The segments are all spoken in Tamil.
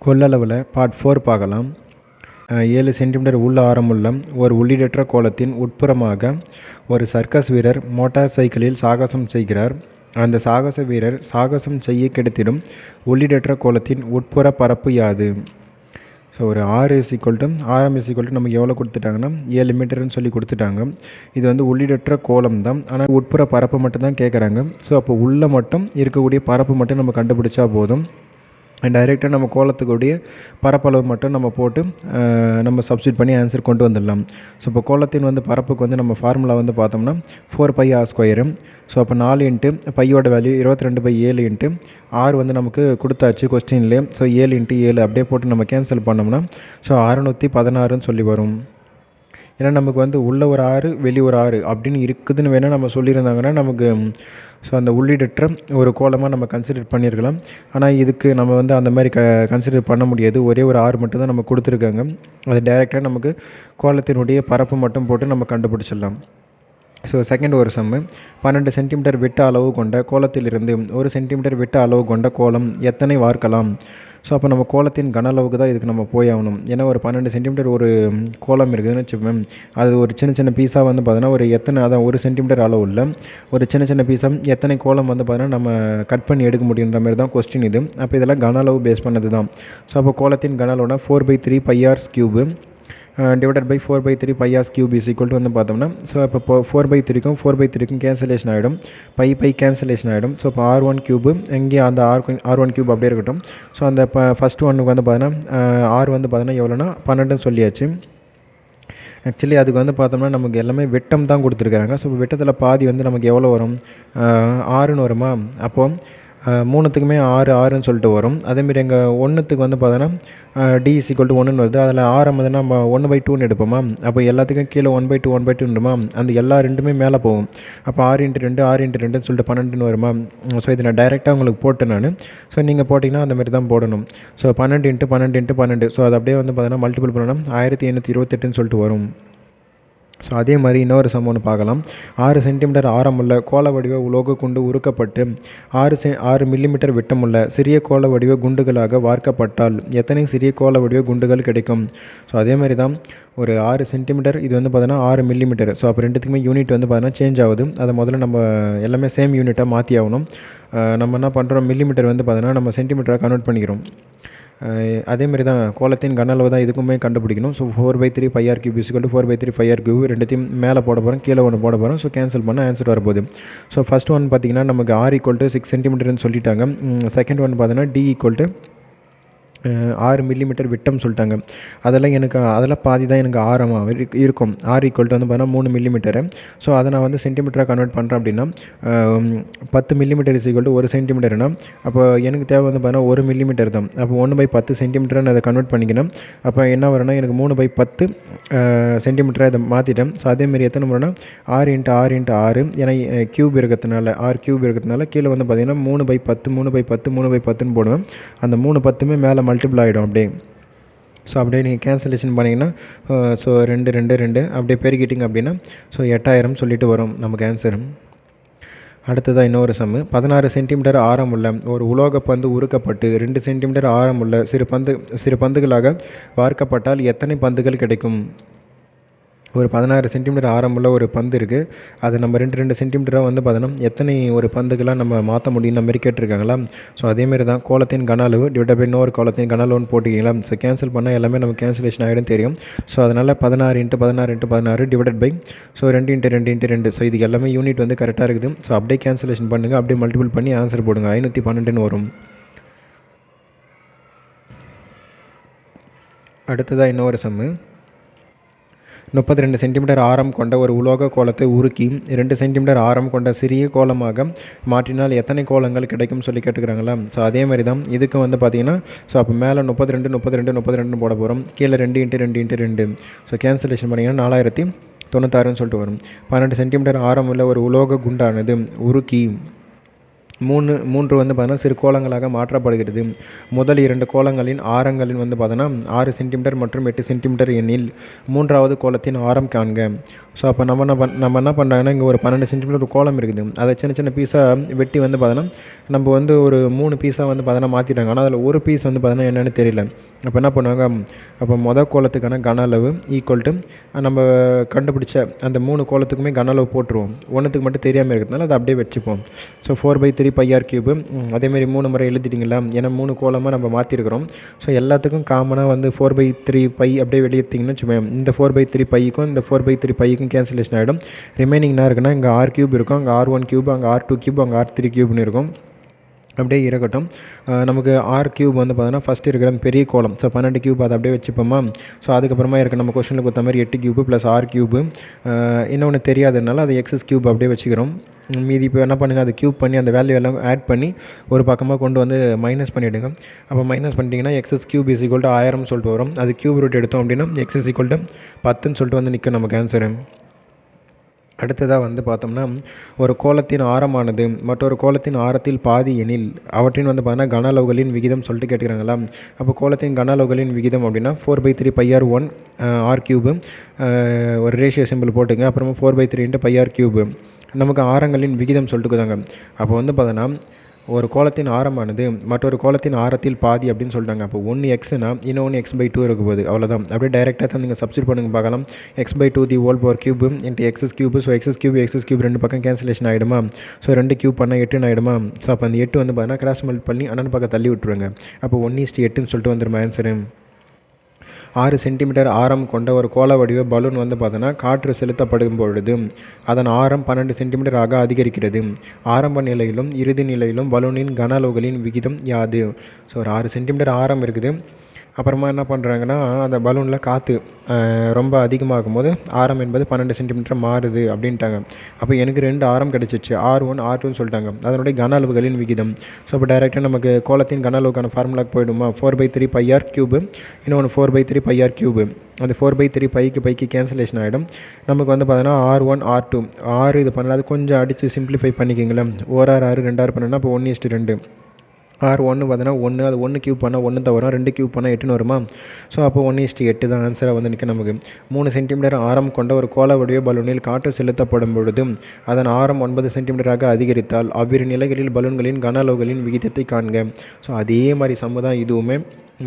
கொள்ளளவில் பார்ட் 4 பார்க்கலாம். 7 சென்டிமீட்டர் உள்ள ஆரமுள்ள ஒரு உள்ளீடற்ற கோளத்தின் உட்புறமாக ஒரு சர்க்கஸ் வீரர் மோட்டார் சைக்கிளில் சாகசம் செய்கிறார். அந்த சாகச வீரர் சாகசம் செய்ய கிடைத்திடும் உள்ளீடற்ற கோளத்தின் உட்புற பரப்பு யாது? ஸோ ஒரு ஆரம் நமக்கு எவ்வளோ கொடுத்துட்டாங்கன்னா 7 மீட்டர்னு சொல்லி கொடுத்துட்டாங்க. இது வந்து உள்ளீடற்ற கோளம் தான், ஆனால் உட்புற பரப்பு மட்டும் தான் கேட்குறாங்க. ஸோ அப்போ உள்ளே மட்டும் இருக்கக்கூடிய பரப்பு மட்டும் நம்ம கண்டுபிடிச்சா போதும். டைரெக்டாக நம்ம கோலத்துக்குடைய பரப்பளவு மட்டும் நம்ம போட்டு நம்ம சப்ஸ்டியூட் பண்ணி ஆன்சர் கொண்டு வந்துடலாம். ஸோ இப்போ கோலத்தின் வந்து பரப்புக்கு வந்து நம்ம ஃபார்முலா வந்து பார்த்தோம்னா 4πr². ஸோ அப்போ 4 இன்ட்டு பையோட வேல்யூ 22/7 இன்ட்டு ஆர் வந்து நமக்கு கொடுத்தாச்சு கொஸ்டின்லேயே. ஸோ 7 இன்ட்டு 7 அப்படியே போட்டு நம்ம கேன்சல் பண்ணோம்னா ஸோ 616ன்னு சொல்லி வரும். ஏன்னா நமக்கு வந்து உள்ள ஒரு 6 வெளியே ஒரு 6 அப்படின்னு இருக்குதுன்னு வேணால் நம்ம சொல்லியிருந்தாங்கன்னா நமக்கு ஸோ அந்த உள்ளீடற்ற ஒரு கோலமாக நம்ம கன்சிடர் பண்ணியிருக்கலாம். ஆனால் இதுக்கு நம்ம வந்து அந்த மாதிரி கன்சிடர் பண்ண முடியாது. ஒரே ஒரு 6 மட்டும் தான் நம்ம கொடுத்துருக்காங்க. அது டைரெக்டாக நமக்கு கோலத்தினுடைய பரப்பு மட்டும் போட்டு நம்ம கண்டுபிடிச்சிடலாம். ஸோ செகண்ட் ஒரு சம்மு, 12 சென்டிமீட்டர் விட்ட அளவு கொண்ட கோலத்திலிருந்து 1 சென்டிமீட்டர் விட்ட அளவு கொண்ட கோலம் எத்தனை வார்க்கலாம்? ஸோ அப்போ நம்ம கோலத்தின் கன அளவுக்கு தான் இதுக்கு நம்ம போய் ஆகணும். ஏன்னா ஒரு 12 சென்டிமீட்டர் ஒரு கோலம் இருக்குதுன்னு வச்சுப்போம். அது ஒரு சின்ன சின்ன பீஸாக வந்து பார்த்தோன்னா ஒரு எத்தனை அதான் 1 சென்டிமீட்டர் அளவு இல்லை ஒரு சின்ன சின்ன பீஸாக எத்தனை கோலம் வந்து பார்த்தோன்னா நம்ம கட் பண்ணி எடுக்க முடியுன்ற மாதிரி தான் கொஸ்டின் இது. அப்போ இதெல்லாம் கன அளவு பேஸ் பண்ணது தான். ஸோ அப்போ கோலத்தின் கன அளவுனா 4/3πr³ டிவைடட் பை 4/3πr³ வந்து பார்த்தோம்னா ஸோ இப்போ 4/3க்கும் 4/3க்கும் கேன்சலேஷன் ஆகிடும். பை கேன்சலேஷன் ஆகிடும். ஸோ இப்போ r1³ எங்கேயும் அந்த r1³ அப்படியே இருக்கட்டும். ஸோ அந்த இப்போ ஃபஸ்ட் ஒன்றுக்கு வந்து பார்த்தோன்னா ஆர் வந்து பார்த்தோன்னா எவ்வளோனா 12ன்னு சொல்லியாச்சு. ஆக்சுவலி அதுக்கு வந்து பார்த்தோம்னா நமக்கு எல்லாமே விட்டம் தான் கொடுத்துருக்காங்க. ஸோ விட்டத்தில் பாதி வந்து நமக்கு எவ்வளோ வரும்? 6ன்னு வருமா? அப்போது 3த்துக்குமே 6ன்னு சொல்லிட்டு வரும். அதேமாரி எங்கள் 1த்துக்கு வந்து பார்த்தோன்னா d = 1ன்னு வருது. அதில் ஆரம் வந்து நம்ம 1/2ன்னு எடுப்போமா? அப்போ எல்லாத்துக்கும் கீழே 1/2 அந்த எல்லா ரெண்டுமே மேலே போகும். அப்போ 6x2 6x2ன்னு சொல்லிட்டு 12ன்னு வருமா? ஸோ இதை நான் டைரெக்டாக உங்களுக்கு போட்டேன் நான். ஸோ நீங்கள் போட்டிங்கன்னா அந்த மாதிரி தான் போடணும். ஸோ 12 × 12 × 12 ஸோ அது அப்படியே வந்து பார்த்தோன்னா மல்டிபிள் பண்ணோன்னா 1828ன்னு சொல்லிட்டு வரும். ஸோ அதே மாதிரி இன்னொரு சம் ஒன்று பார்க்கலாம். 6 சென்டிமீட்டர் ஆரமுள்ள கோள வடிவ உலோக குண்டு உருக்கப்பட்டு 6 மில்லிமீட்டர் விட்டமுள்ள சிறிய கோள வடிவ குண்டுகளாக வார்க்கப்பட்டால் எத்தனை சிறிய கோள வடிவ குண்டுகள் கிடைக்கும்? ஸோ அதே மாதிரி தான் ஒரு 6 சென்டிமீட்டர் இது வந்து பார்த்தோன்னா 6 மில்லிமீட்டர். ஸோ அப்போ ரெண்டுத்துக்குமே யூனிட் வந்து பார்த்தோன்னா சேஞ்ச் ஆகுது. அதை முதல்ல நம்ம எல்லாமே சேம் யூனிட்டாக மாற்றி ஆகணும். நம்ம என்ன பண்ணுறோம், மில்லிமீட்டர் வந்து பார்த்தோன்னா நம்ம சென்டிமீட்டராக கன்வெர்ட் பண்ணிக்கிறோம். அதேமாதிரி தான் கோலத்தின் கன அளவு தான் இதுக்குமே கண்டுபிடிக்கணும். ஸோ 4/3πr³ 4/3πr³ ரெண்டுத்தையும் மேலே போட போகிறோம், கீழே ஒன்று போட போகிறோம். ஸோ கேன்சல் பண்ண ஆன்சர் வரப்போகுது. ஸோ ஃபஸ்ட் ஒன் பார்த்திங்கன்னா நமக்கு r = 6 சென்டிமீட்டர்னு சொல்லிட்டாங்க. செகண்ட் ஒன் பார்த்தோன்னா d = 6 மில்லிமீட்டர் விட்டம் சொல்லிட்டாங்க. அதெல்லாம் பாதி தான் எனக்கு ஆரமாக இருக்கும். r = வந்து பார்த்தீங்கன்னா 3 மில்லிமீட்டரு. ஸோ அதை நான் வந்து சென்டிமீட்டராக கன்வெர்ட் பண்ணுறேன் அப்படின்னா 10 மில்லிமீட்டர் = 1 சென்டிமீட்டர்னா அப்போ எனக்கு தேவை வந்து பார்த்தீங்கன்னா 1 மில்லிமீட்டர் தான். அப்போ 1/10 சென்டிமீட்டர்னு அதை கன்வெர்ட் பண்ணிக்கணும். அப்போ என்ன வரும்னா எனக்கு 3/10 சென்டிமீட்டராக இதை மாற்றிட்டேன். ஸோ அதேமாரி எத்தனை முறைனா 6 × 6 ஏன்னா க்யூப் இருக்கிறதுனால கீழே வந்து பார்த்திங்கன்னா 3/10 3/10 போடுவேன். அந்த 3/10மே மேலே மல்டிபிள் ஆகிடும் அப்படியே. ஸோ அப்படியே நீங்கள் கேன்சலேஷன் பண்ணிங்கன்னா ஸோ 2 2 2 அப்படியே பெருக்கிட்டிங்க அப்படின்னா ஸோ 8000 சொல்லிட்டு வரும் நமக்கு ஆன்சர். அடுத்ததாக இன்னொரு சம்மு, 16 சென்டிமீட்டர் ஆரமுள்ள ஒரு உலோக பந்து உருக்கப்பட்டு 2 சென்டிமீட்டர் ஆரமுள்ள சிறு பந்துகளாக வார்க்கப்பட்டால் எத்தனை பந்துகள் கிடைக்கும்? ஒரு 16 சென்டிமீட்டர் ஆரமுள்ள ஒரு பந்து இருக்குது. அது நம்ம 2 சென்டிமீட்டராக வந்து பார்த்தோன்னா எத்தனை ஒரு பந்துகளாக நம்ம மாற்ற முடியும் மாதிரி கேட்டிருக்காங்களா? ஸோ அதேமாரி தான் கோலத்தின் கன அளவு டிவைட் பை இன்னொரு கோலத்தின் கன அளவுன்னு போட்டிங்களா? ஸோ கேன்சல் பண்ணால் எல்லாமே நம்ம கேன்சலேஷன் ஆகிடும் தெரியும். ஸோ அதனால் 16 × 16 × 16 டிவைட் பை ஸோ 2 × 2 × 2 ஸோ இதுக்கு எல்லாமே யூனிட் வந்து கரெக்டாக இருக்குது. ஸோ அப்படியே கேன்சலேஷன் பண்ணுங்கள், அப்படியே மல்டிபிள் பண்ணி ஆன்சர் போடுங்க. 512ன்னு வரும். அடுத்ததாக இன்னொரு சம்மு, 32 சென்டிமீட்டர் ஆரம் கொண்ட ஒரு உலோக கோலத்தை உருக்கி 2 சென்டிமீட்டர் ஆரம் கொண்ட சிறிய கோலமாக மாற்றினால் எத்தனை கோலங்கள் கிடைக்கும் சொல்லி கேட்டுக்கிறாங்களா? ஸோ அதே மாதிரி தான் இதுக்கு வந்து பார்த்திங்கன்னா ஸோ அப்போ மேலே 32 போட போகிறோம், கீழே 2 × 2 × 2 ஸோ கேன்சலேஷன் பண்ணிங்கன்னா 4096ன்னு சொல்லிட்டு வரும். 12 சென்டிமீட்டர் ஆரம் உள்ள ஒரு உலோக குண்டானது உருக்கி 3 வந்து பார்த்தோன்னா சிறு கோலங்களாக மாற்றப்படுகிறது. முதல் 2 கோலங்களின் ஆரங்களின் வந்து பார்த்தோன்னா 6 சென்டிமீட்டர் மற்றும் 8 சென்டிமீட்டர் எண்ணில் 3வது கோலத்தின் ஆரம் காண்க. ஸோ அப்போ நம்ம என்ன பண்ணுறாங்கன்னா, இங்கே ஒரு 12 சென்டிமீட்டர் ஒரு கோலம் இருக்குது. அதை சின்ன சின்ன பீஸாக வெட்டி வந்து பார்த்தோன்னா நம்ம வந்து ஒரு 3 பீஸாக வந்து பார்த்தோன்னா மாற்றிட்டாங்க. ஆனால் அதில் ஒரு பீஸ் வந்து பார்த்தோன்னா என்னென்னு தெரியல. அப்போ என்ன பண்ணுவாங்க, அப்போ கோலத்துக்கான கன அளவு ஈக்குவல் டு நம்ம கண்டுபிடிச்ச அந்த 3 கோலத்துக்குமே கன அளவு போட்டுருவோம். ஒன்றுத்துக்கு மட்டும் தெரியாமல் இருக்கிறதுனால அதை அப்படியே வச்சுப்போம். ஸோ 4/3 πr கியூபு அதேமாதிரி 3 முறை எழுதிட்டிங்களா, ஏன்னா 3 கோலமாக நம்ம மாற்றிருக்கிறோம். ஸோ எல்லாத்துக்கும் காமனாக வந்து 4/3 π அப்படியே வெளியேற்றிங்கன்னு வச்சுக்கோங்க. இந்த 4/3 πக்கும் இந்த 4/3 πக்கும் கேன்சலேஷன் ஆகிடும். ரிமைனிங் என்ன இருக்குன்னா, இங்கே r கியூப் இருக்கும், அங்கே r1 கியூப், அங்கே r2 கியூப், அங்கே r3 கியூப்னு இருக்கும். அப்படியே இருக்கட்டும். நமக்கு ஆர் கியூப் வந்து பார்த்தோன்னா ஃபஸ்ட்டு இருக்கிற அந்த பெரிய கோலம். ஸோ 12 கியூப் அதை அப்படியே வச்சுப்போமா. ஸோ அதுக்கப்புறமா இருக்க நம்ம கொஸ்டினில் கொடுத்த மாதிரி 8 கியூபு ப்ளஸ் ஆர் கியூபு. இன்னொன்று தெரியாததுனால அது எக்ஸஸ் கியூப் அப்படியே வச்சுக்கிறோம். மீதி இப்போ என்ன பண்ணுங்கள், அது கியூப் பண்ணி அந்த வேல்யூ எல்லாம் ஆட் பண்ணி ஒரு பக்கமாக கொண்டு வந்து மைனஸ் பண்ணிவிடுங்க. அப்போ மைனஸ் பண்ணிட்டீங்கன்னா x's cube is equal to 1000 சொல்லிட்டு வரும். அது கியூப் ரூட் எடுத்தோம் அப்படின்னா எக்ஸஸ் ஈக்குவல் டு 10ன்னு சொல்லிட்டு வந்து நிற்கும் நமக்கு ஆன்சரு. அடுத்ததாக வந்து பார்த்தோம்னா, ஒரு கோலத்தின் ஆரமானது மற்றொரு கோலத்தின் ஆரத்தில் பாதி எனில் அவற்றின் வந்து பார்த்தோன்னா கன அளவுகளின் விகிதம் சொல்லிட்டு கேட்டுக்கிறாங்களா. அப்போ கோலத்தின் கன அளவுகளின் விகிதம் அப்படின்னா 4/3 πr1 ஆர் கியூபு ஒரு ரேஷியோ சிம்பிள் போட்டுங்க. அப்புறமா 4/3 × πr கியூபு நமக்கு ஆரங்களின் விகிதம் சொல்லிட்டு கொடுத்தாங்க. அப்போ வந்து பார்த்தோன்னா ஒரு கோலத்தின் ஆரமானது மற்றொரு கோலத்தின் ஆரத்தில் பாதி அப்படின்னு சொல்லிட்டாங்க. அப்போ 1 எக்ஸ்னா இன்னொன்று x/2 இருக்க போகுது, அவ்வளோதான். அப்படியே டைரெக்டாக தான் நீங்கள் சப்ஸ்டியூட் பண்ணுங்க பார்க்கலாம். x/2 the whole power cube into x's cube. So x's cube ரெண்டு பக்கம் கேன்சலேஷன் ஆகிடுமா. ஸோ 2 கியூப் பண்ணால் 8 ஆகிடுமா. ஸோ அப்போ அந்த 8 வந்து பார்த்தீங்கன்னா கிராஸ் மல்டிப்ளை பண்ணி அண்ணன் பக்கம் தள்ளி விட்டுருங்க. அப்போ 1:8ன்னு சொல்லிட்டு வந்துடும் ஆன்சரு. 6 சென்டிமீட்டர் ஆரம் கொண்ட ஒரு கோள வடிவ பலூன் வந்து பார்த்தோன்னா காற்று செலுத்தப்படும் பொழுது அதன் ஆரம் 12 சென்டிமீட்டர் ஆக அதிகரிக்கிறது. ஆரம்ப நிலையிலும் இறுதி நிலையிலும் பலூனின் கன அளவுகளின் விகிதம் யாது. ஸோ ஒரு 6 சென்டிமீட்டர் ஆரம் இருக்குது. அப்புறமா என்ன பண்ணுறாங்கன்னா, அந்த பலூனில் காற்று ரொம்ப அதிகமாகும் போது ஆரம் என்பது 12 சென்டிமீட்டர் மாறுது அப்படின்ட்டாங்க. அப்போ எனக்கு 2 ஆரம் கிடச்சிச்சு, R1 R2ன்னு சொல்லிட்டாங்க. அதனுடைய கன அளவுகளின் விகிதம். ஸோ இப்போ டைரெக்டாக நமக்கு கோலத்தின் கன அளவுக்கான ஃபார்முலாக்கு போயிடுமா. 4/3 πr கியூபு இன்னொன்று 4/3 πr கியூபு. அந்த 4/3 பைக்கு கேன்சலேஷன் ஆகிடும். நமக்கு வந்து பார்த்தீங்கன்னா R1 R2 6 இது பண்ணலாம். அது கொஞ்சம் அடித்து சிம்பிளிஃபை பண்ணிக்கிங்களேன். 1r 6 2r பண்ணால் அப்போ 1:2. R1 பார்த்தீங்கன்னா 1, அது 1 கியூப் பண்ணால் 1 தான் வரும், 2 கியூப் பண்ணால் 8ன்னு வருமா. ஸோ அப்போ 1:8 தான் ஆன்சராக வந்து நிற்க நமக்கு. 3 சென்டிமீட்டர் ஆரம் கொண்ட ஒரு கோள வடிவ பலூனில் காற்று செலுத்தப்படும் பொழுது அதன் ஆரம் 9 சென்டிமீட்டராக அதிகரித்தால் அவ்விரு நிலைகளில் பலூன்களின் கன அளவுகளின் விகிதத்தை காண்க. ஸோ அதே மாதிரி சம்மு தான் இதுவுமே.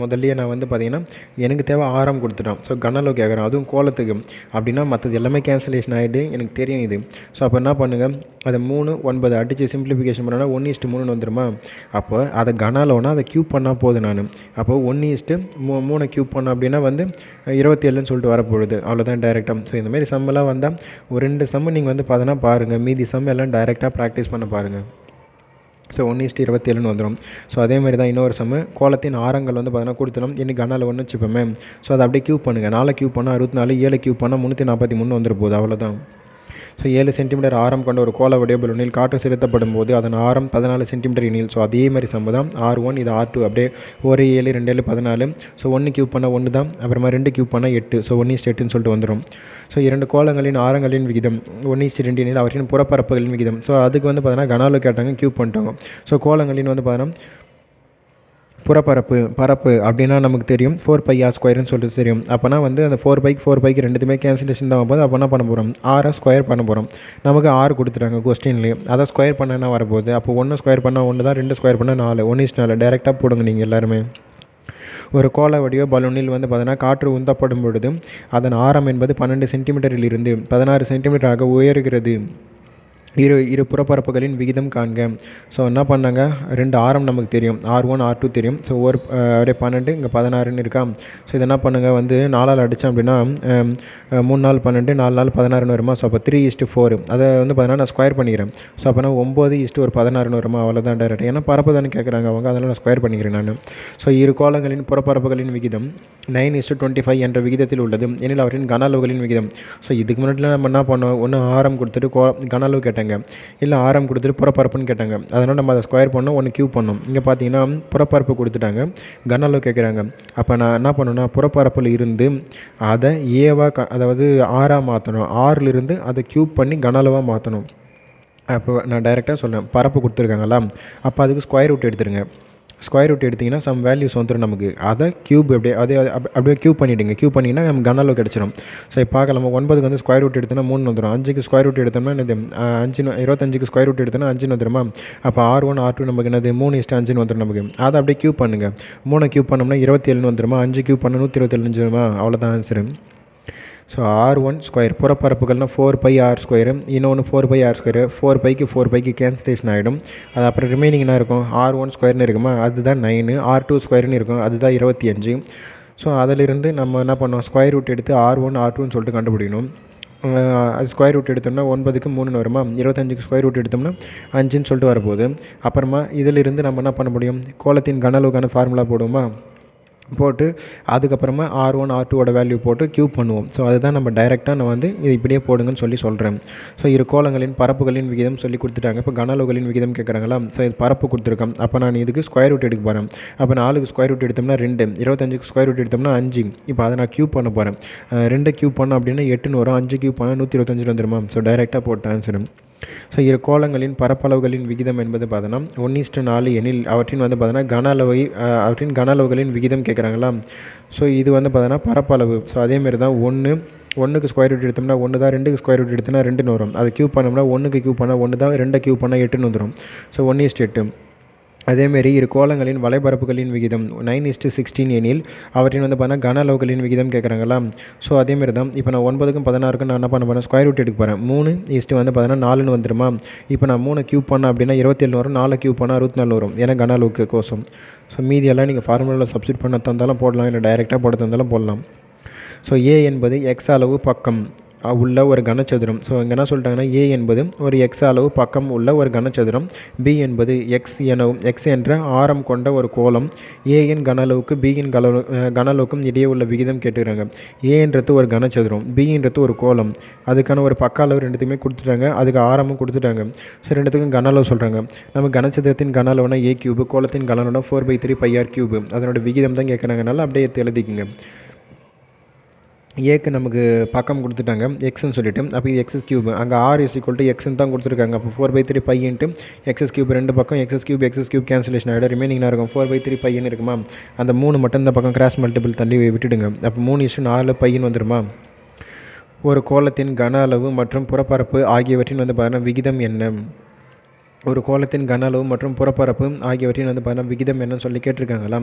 முதல்லையே நான் வந்து பார்த்திங்கன்னா எனக்கு தேவை ஆரம் கொடுத்துட்டான். ஸோ கன அளவு கேட்குறேன், அதுவும் கோலத்துக்கு. அப்படின்னா மற்றது எல்லாமே கேன்சலேஷன் ஆகிட்டு எனக்கு தெரியும் இது. ஸோ அப்போ என்ன பண்ணுங்கள், அதை 3 9 அடித்து சிம்பிளிஃபிகேஷன் பண்ணோன்னா 1:3ன்னு வந்துடுமா. அப்போ அதை கன அளவுனா அதை கியூப் பண்ணால் போதும். நான் அப்போ 1:3 கியூப் பண்ணோம் அப்படின்னா வந்து 27ன்னு சொல்லிட்டு வரப்போகுது, அவ்வளோதான் டைரெக்டாக. ஸோ இந்தமாரி சம்மெல்லாம் வந்தால் ஒரு 2 சம்மு நீங்கள் வந்து பார்த்தோன்னா பாருங்கள். மீதி சம் எல்லாம் டைரெக்டாக ப்ராக்டிஸ் பண்ண பாருங்கள். ஸோ 1:27ன்னு வந்துடும். ஸோ அதேமாதிரி தான் இன்னொரு சம்மு. கோலத்தின் ஆரங்கள் வந்து பார்த்தீங்கன்னா கொடுத்துடும். இன்னைக்கு கன அளவுன்னு வச்சுப்போமே. ஸோ அதை அப்படியே கியூப் பண்ணுங்கள். 4 கியூப் பண்ணால் 64, 7 கியூப் பண்ணால் 343 வந்துட போகுது, அவ்வளோதான். ஸோ 7 சென்டிமீட்டர் ஆரம் கொண்ட ஒரு கோள வடிவ பலூனில் காற்று செலுத்தப்படும் போது அதன் ஆரம் 14 சென்டிமீட்டர் எனில். ஸோ அதே மாதிரி சம்பவம் தான் R1 இது R2 அப்படியே 1 7 2 7 14. ஸோ 1 கியூப் பண்ணால் 1 தான், அப்புறமா 2 கியூப் பண்ணால் 8. ஸோ 1:8ன்னு சொல்லிட்டு வந்துடும். ஸோ 2 கோளங்களின் ஆரங்களின் விகிதம் 1:2 எனில் அவற்றின் புறப்பரப்புகளின் விகிதம். ஸோ அதுக்கு வந்து பார்த்தீங்கன்னா கன அளவு கேட்டாங்க, கியூப் பண்ணிட்டாங்க. ஸோ கோளங்களின் வந்து பார்த்தீங்கன்னா பரப்பு அப்படின்னா நமக்கு தெரியும் 4πr² சொல்லிட்டு தெரியும். அப்போனா வந்து அந்த 4πக்கு ரெண்டுத்துமே கேன்சலேஷன் தான் போது. அப்போ என்ன பண்ண போகிறோம், ஆரை ஸ்கொயர் பண்ண போகிறோம். நமக்கு 6 கொடுத்துட்டாங்க கொஸ்டின்லேயே. அதை ஸ்கொயர் பண்ண என்ன வரப்போகுது. அப்போ 1 ஸ்கொயர் பண்ணால் 1 தான், 2 ஸ்கொயர் பண்ணால் 4, 1:4 டைரெக்டாக போடுங்க நீங்கள் எல்லாருமே. ஒரு கோள வடிவ பலூனில் வந்து பார்த்தீங்கன்னா காற்று உந்தப்படும் பொழுது அதன் ஆரம் என்பது 12 சென்டிமீட்டரில் இருந்து 16 சென்டிமீட்டராக உயர்கிறது. இரு புறப்பரப்புகளின் விகிதம் காண்க. ஸோ என்ன பண்ணாங்க, 2 ஆரம் நமக்கு தெரியும், R1 R2 தெரியும். ஸோ ஒரு அப்படியே 12 இங்கே 16ன்னு இருக்கா. ஸோ இது என்ன பண்ணுங்கள், வந்து 4ஆல் அடித்தேன் அப்படின்னா 3 4 12 4 4 16ன்னு வருமா. ஸோ அப்போ 3:4 அதை வந்து பார்த்தீங்கன்னா நான் ஸ்கொயர் பண்ணிக்கிறேன். ஸோ அப்போனா 9:16ன்னு வருமா, அவ்வளோதான் டைரெக்ட். ஏன்னா பரப்பு தானே கேட்குறாங்க அவங்க, அதனால் நான் ஸ்கொயர் பண்ணிக்கிறேன் நான். ஸோ இரு கோளங்களின் புறப்பரப்புகளின் விகிதம் 9:25 என்ற விகிதத்தில் உள்ளது எனில் அவற்றின் கன அளவுகளின் விகிதம். ஸோ இதுக்கு முன்னாடி நம்ம என்ன பண்ணோம், ஒன்று ஆரம் கொடுத்துட்டு கன அளவு கேட்டாங்க, இல்லை ஆரம் கொடுத்துட்டு புறப்பரப்புன்னு கேட்டாங்க. அதனால் நம்ம அதை ஸ்கொயர் பண்ணோம், 1 கியூப் பண்ணோம். இங்கே பார்த்தீங்கன்னா புறப்பரப்பு கொடுத்துட்டாங்க, கன அளவு கேட்குறாங்க. அப்போ நான் என்ன பண்ணணும்னா புறப்பரப்பில் இருந்து அதை ஏவாக அதாவது ஆறாக மாற்றணும். 6லிருந்து அதை கியூப் பண்ணி கன அளவாக மாற்றணும். அப்போ நான் டைரெக்டாக சொல்கிறேன், பரப்பு கொடுத்துருக்காங்களா, அப்போ அதுக்கு ஸ்கொயர் ரூட் எடுத்துருங்க. ஸ்கொயர் ரூட் எடுத்திங்கன்னா சம் வேல்யூஸ் வந்துடும் நமக்கு. அதை க்யூப் அப்படியே க்யூப் பண்ணிவிடுங்க. க்யூப் பண்ணிங்கன்னா நமக்கு கன அளவு கிடச்சிடும். ஸோ இப்போ பார்க்கலாம். 9க்கு வந்து ஸ்கொயர் ரூட் எடுத்தோன்னா 3 வந்துடும். 5க்கு ஸ்கொயர் ரூட் எடுத்தோம்னா என்னது 25க்கு ஸ்கொயர் ரூட் எடுத்தோன்னா 5 வந்துடுமா. அப்போ R1 R2 நமக்கு என்னது 3:5 வந்துடும் நமக்கு. அதை அப்படியே க்யூப் பண்ணுங்கள். 3 க்யூப் பண்ணோம்னா 27 வந்துடுமா. 5 க்யூப் பண்ண 127 வந்துடுமா. அவ்வளோதான் answer. So R1 square புறப்பரப்புகள்னால் 4πr², இன்னொன்று 4πr². 4πக்கு கேன்சலேஷன் ஆகிடும். அது அப்புறம் ரிமைனிங் என்ன இருக்கும், R1 ஸ்கொயர்னு இருக்குமா, அதுதான் 9. R2 ஸ்கொயர்னு இருக்கும், அதுதான் 25. ஸோ அதிலிருந்து நம்ம என்ன பண்ணோம், ஸ்கொயர் ரூட் எடுத்து R1 R2ன்னு சொல்லிட்டு கண்டுபிடிக்கணும். அது ஸ்கொயர் ரூட் எடுத்தோம்னா 9க்கு 3 வருமா. 25க்கு ஸ்கொயர் ரூட் எடுத்தோம்னா 5ன்னு சொல்லிட்டு வரப்போகுது. அப்புறமா இதிலிருந்து நம்ம என்ன பண்ண முடியும், கோலத்தின் கன அளவுக்கான ஃபார்முலா போடுவோமா, போட்டு அதுக்கப்புறமா R1 R2ஓட வேல்யூ போட்டு க்யூப் பண்ணுவோம். ஸோ அதுதான் நம்ம டைரெக்டாக நான் வந்து இது இப்படியே போடுங்கன்னு சொல்கிறேன். ஸோ இரு கோலங்களின் பரப்புகளின் விகிதம் சொல்லி கொடுத்துட்டாங்க. இப்போ கன அளவுகளின் விகிதம் கேட்குறாங்களா. ஸோ இது பரப்பு கொடுத்துருக்கோம். அப்போ நான் இதுக்கு ஸ்கொயர் ரூட் எடுக்க போகிறேன். அப்போ 4க்கு ஸ்கொயர் ரூட் எடுத்தோம்னா 2, 25க்கு ஸ்கொயர் ரூட் எடுத்தோம்னா 5. இப்போ அதை நான் க்யூப் பண்ண போகிறேன். 2 க்யூப் பண்ணோம் அப்படின்னா 8ன்னு வரும். 5 க்யூப் பண்ணால் 125 வந்துடுமா. ஸோ டைரெக்டாக போட்ட ஆன்சரு. ஸோ இரு கோலங்களின் பரப்பளவுகளின் விகிதம் என்பது பார்த்தோன்னா 1:4 எனில் அவற்றின் வந்து பார்த்தோன்னா அவற்றின் கன அளவுகளின் விகிதம் கேட்குறாங்களா. ஸோ இது வந்து பார்த்தோன்னா பரப்பளவு. ஸோ அதேமாரி தான் 1க்கு ஸ்கொயர் ரூட் எடுத்தோம்னா 1 தான், 2க்கு ஸ்கொயர் ரூட் எடுத்தோம்னா 2ன்னு வரும். அது க்யூப் பண்ணோம்னா 1க்கு க்யூப் பண்ணால் 1 தான், 2 க்யூப் பண்ணால் 8ன்னு வந்துடும். ஸோ 1:8. அதேமாரி இரு கோலங்களின் வலைபரப்புகளின் விகிதம் 9:16 எனில் அவற்றின் வந்து பார்த்தா கன அளவுகளின் விகிதம் கேட்குறாங்களா. ஸோ அதேமாரி தான் இப்போ நான் 9க்கும் 16க்கும் நான் என்ன பண்ண போகிறேன், ஸ்கொயர் ரூட் எடுக்க போகிறேன். 3 வந்து பார்த்தீங்கன்னா 4ன்னு வந்துடுமா. இப்போ நான் 3 க்யூப் பண்ணேன் அப்படின்னா 27 வரும். 4 க்யூப் பண்ணால் 64 வரும். ஏன்னா கன அளவுக்கு கோசம். ஸோ மீதியெல்லாம் நீங்கள் ஃபார்முலாவில் சப்ஸ்டிட் பண்ண தந்தாலும் போடலாம், இல்லை டைரெக்டாக போட தந்தாலும் போடலாம். ஸோ A என்பது X அளவு பக்கம் உள்ள ஒரு கனச்சதுரம். ஸோ இங்கே என்ன சொல்லிட்டாங்கன்னா, A என்பது ஒரு X அளவு பக்கம் உள்ள ஒரு கனச்சதுரம். B என்பது X என்ற ஆரம் கொண்ட ஒரு கோலம். Aயின் கன அளவுக்கு Bயின் கன அளவுக்கும் இடையே உள்ள விகிதம் கேட்டுக்கிறாங்க. Aன்றது ஒரு கனச்சதுரம், Bன்றது ஒரு கோலம். அதுக்கான ஒரு பக்க அளவு ரெண்டுத்துக்குமே கொடுத்துட்டாங்க, அதுக்கு ஆரமும் கொடுத்துட்டாங்க. ஸோ ரெண்டுத்துக்கும் கன அளவு சொல்கிறாங்க. நம்ம கனச்சதுரத்தின் கன அளவுனா A3, கோலத்தின் கன அளவுனா 4/3πr3. அதனோட விகிதம் தான் கேட்குறாங்கனால அப்படியே எழுதிக்குங்க. ஏக்கு நமக்கு பக்கம் கொடுத்துட்டாங்க எக்ஸ்ன்னு சொல்லிட்டு. அப்போ இது x3. அங்கே r=xன்னு தான் கொடுத்துருக்காங்க. அப்போ 4/3π x3 ரெண்டு பக்கம் x3 கேன்சலேஷன் ஆகிடும். ரிமைனிங் இருக்கும் 4/3πன்னு இருக்குமா. அந்த 3 மட்டும் இந்த பக்கம் கிராஸ் மல்டிபிள் தள்ளி விட்டுடுங்க. அப்போ 3:4πன்னு வந்துடுமா. ஒரு கோலத்தின் கன அளவு மற்றும் புறப்பரப்பு ஆகியவற்றின் வந்து பார்த்தீங்கன்னா விகிதம் என்ன. ஒரு கோலத்தின் கன அளவு மற்றும் புறப்பரப்பு ஆகியவற்றின் வந்து பார்த்தீங்கன்னா விகிதம் என்னன்னு சொல்லி கேட்டிருக்காங்களா.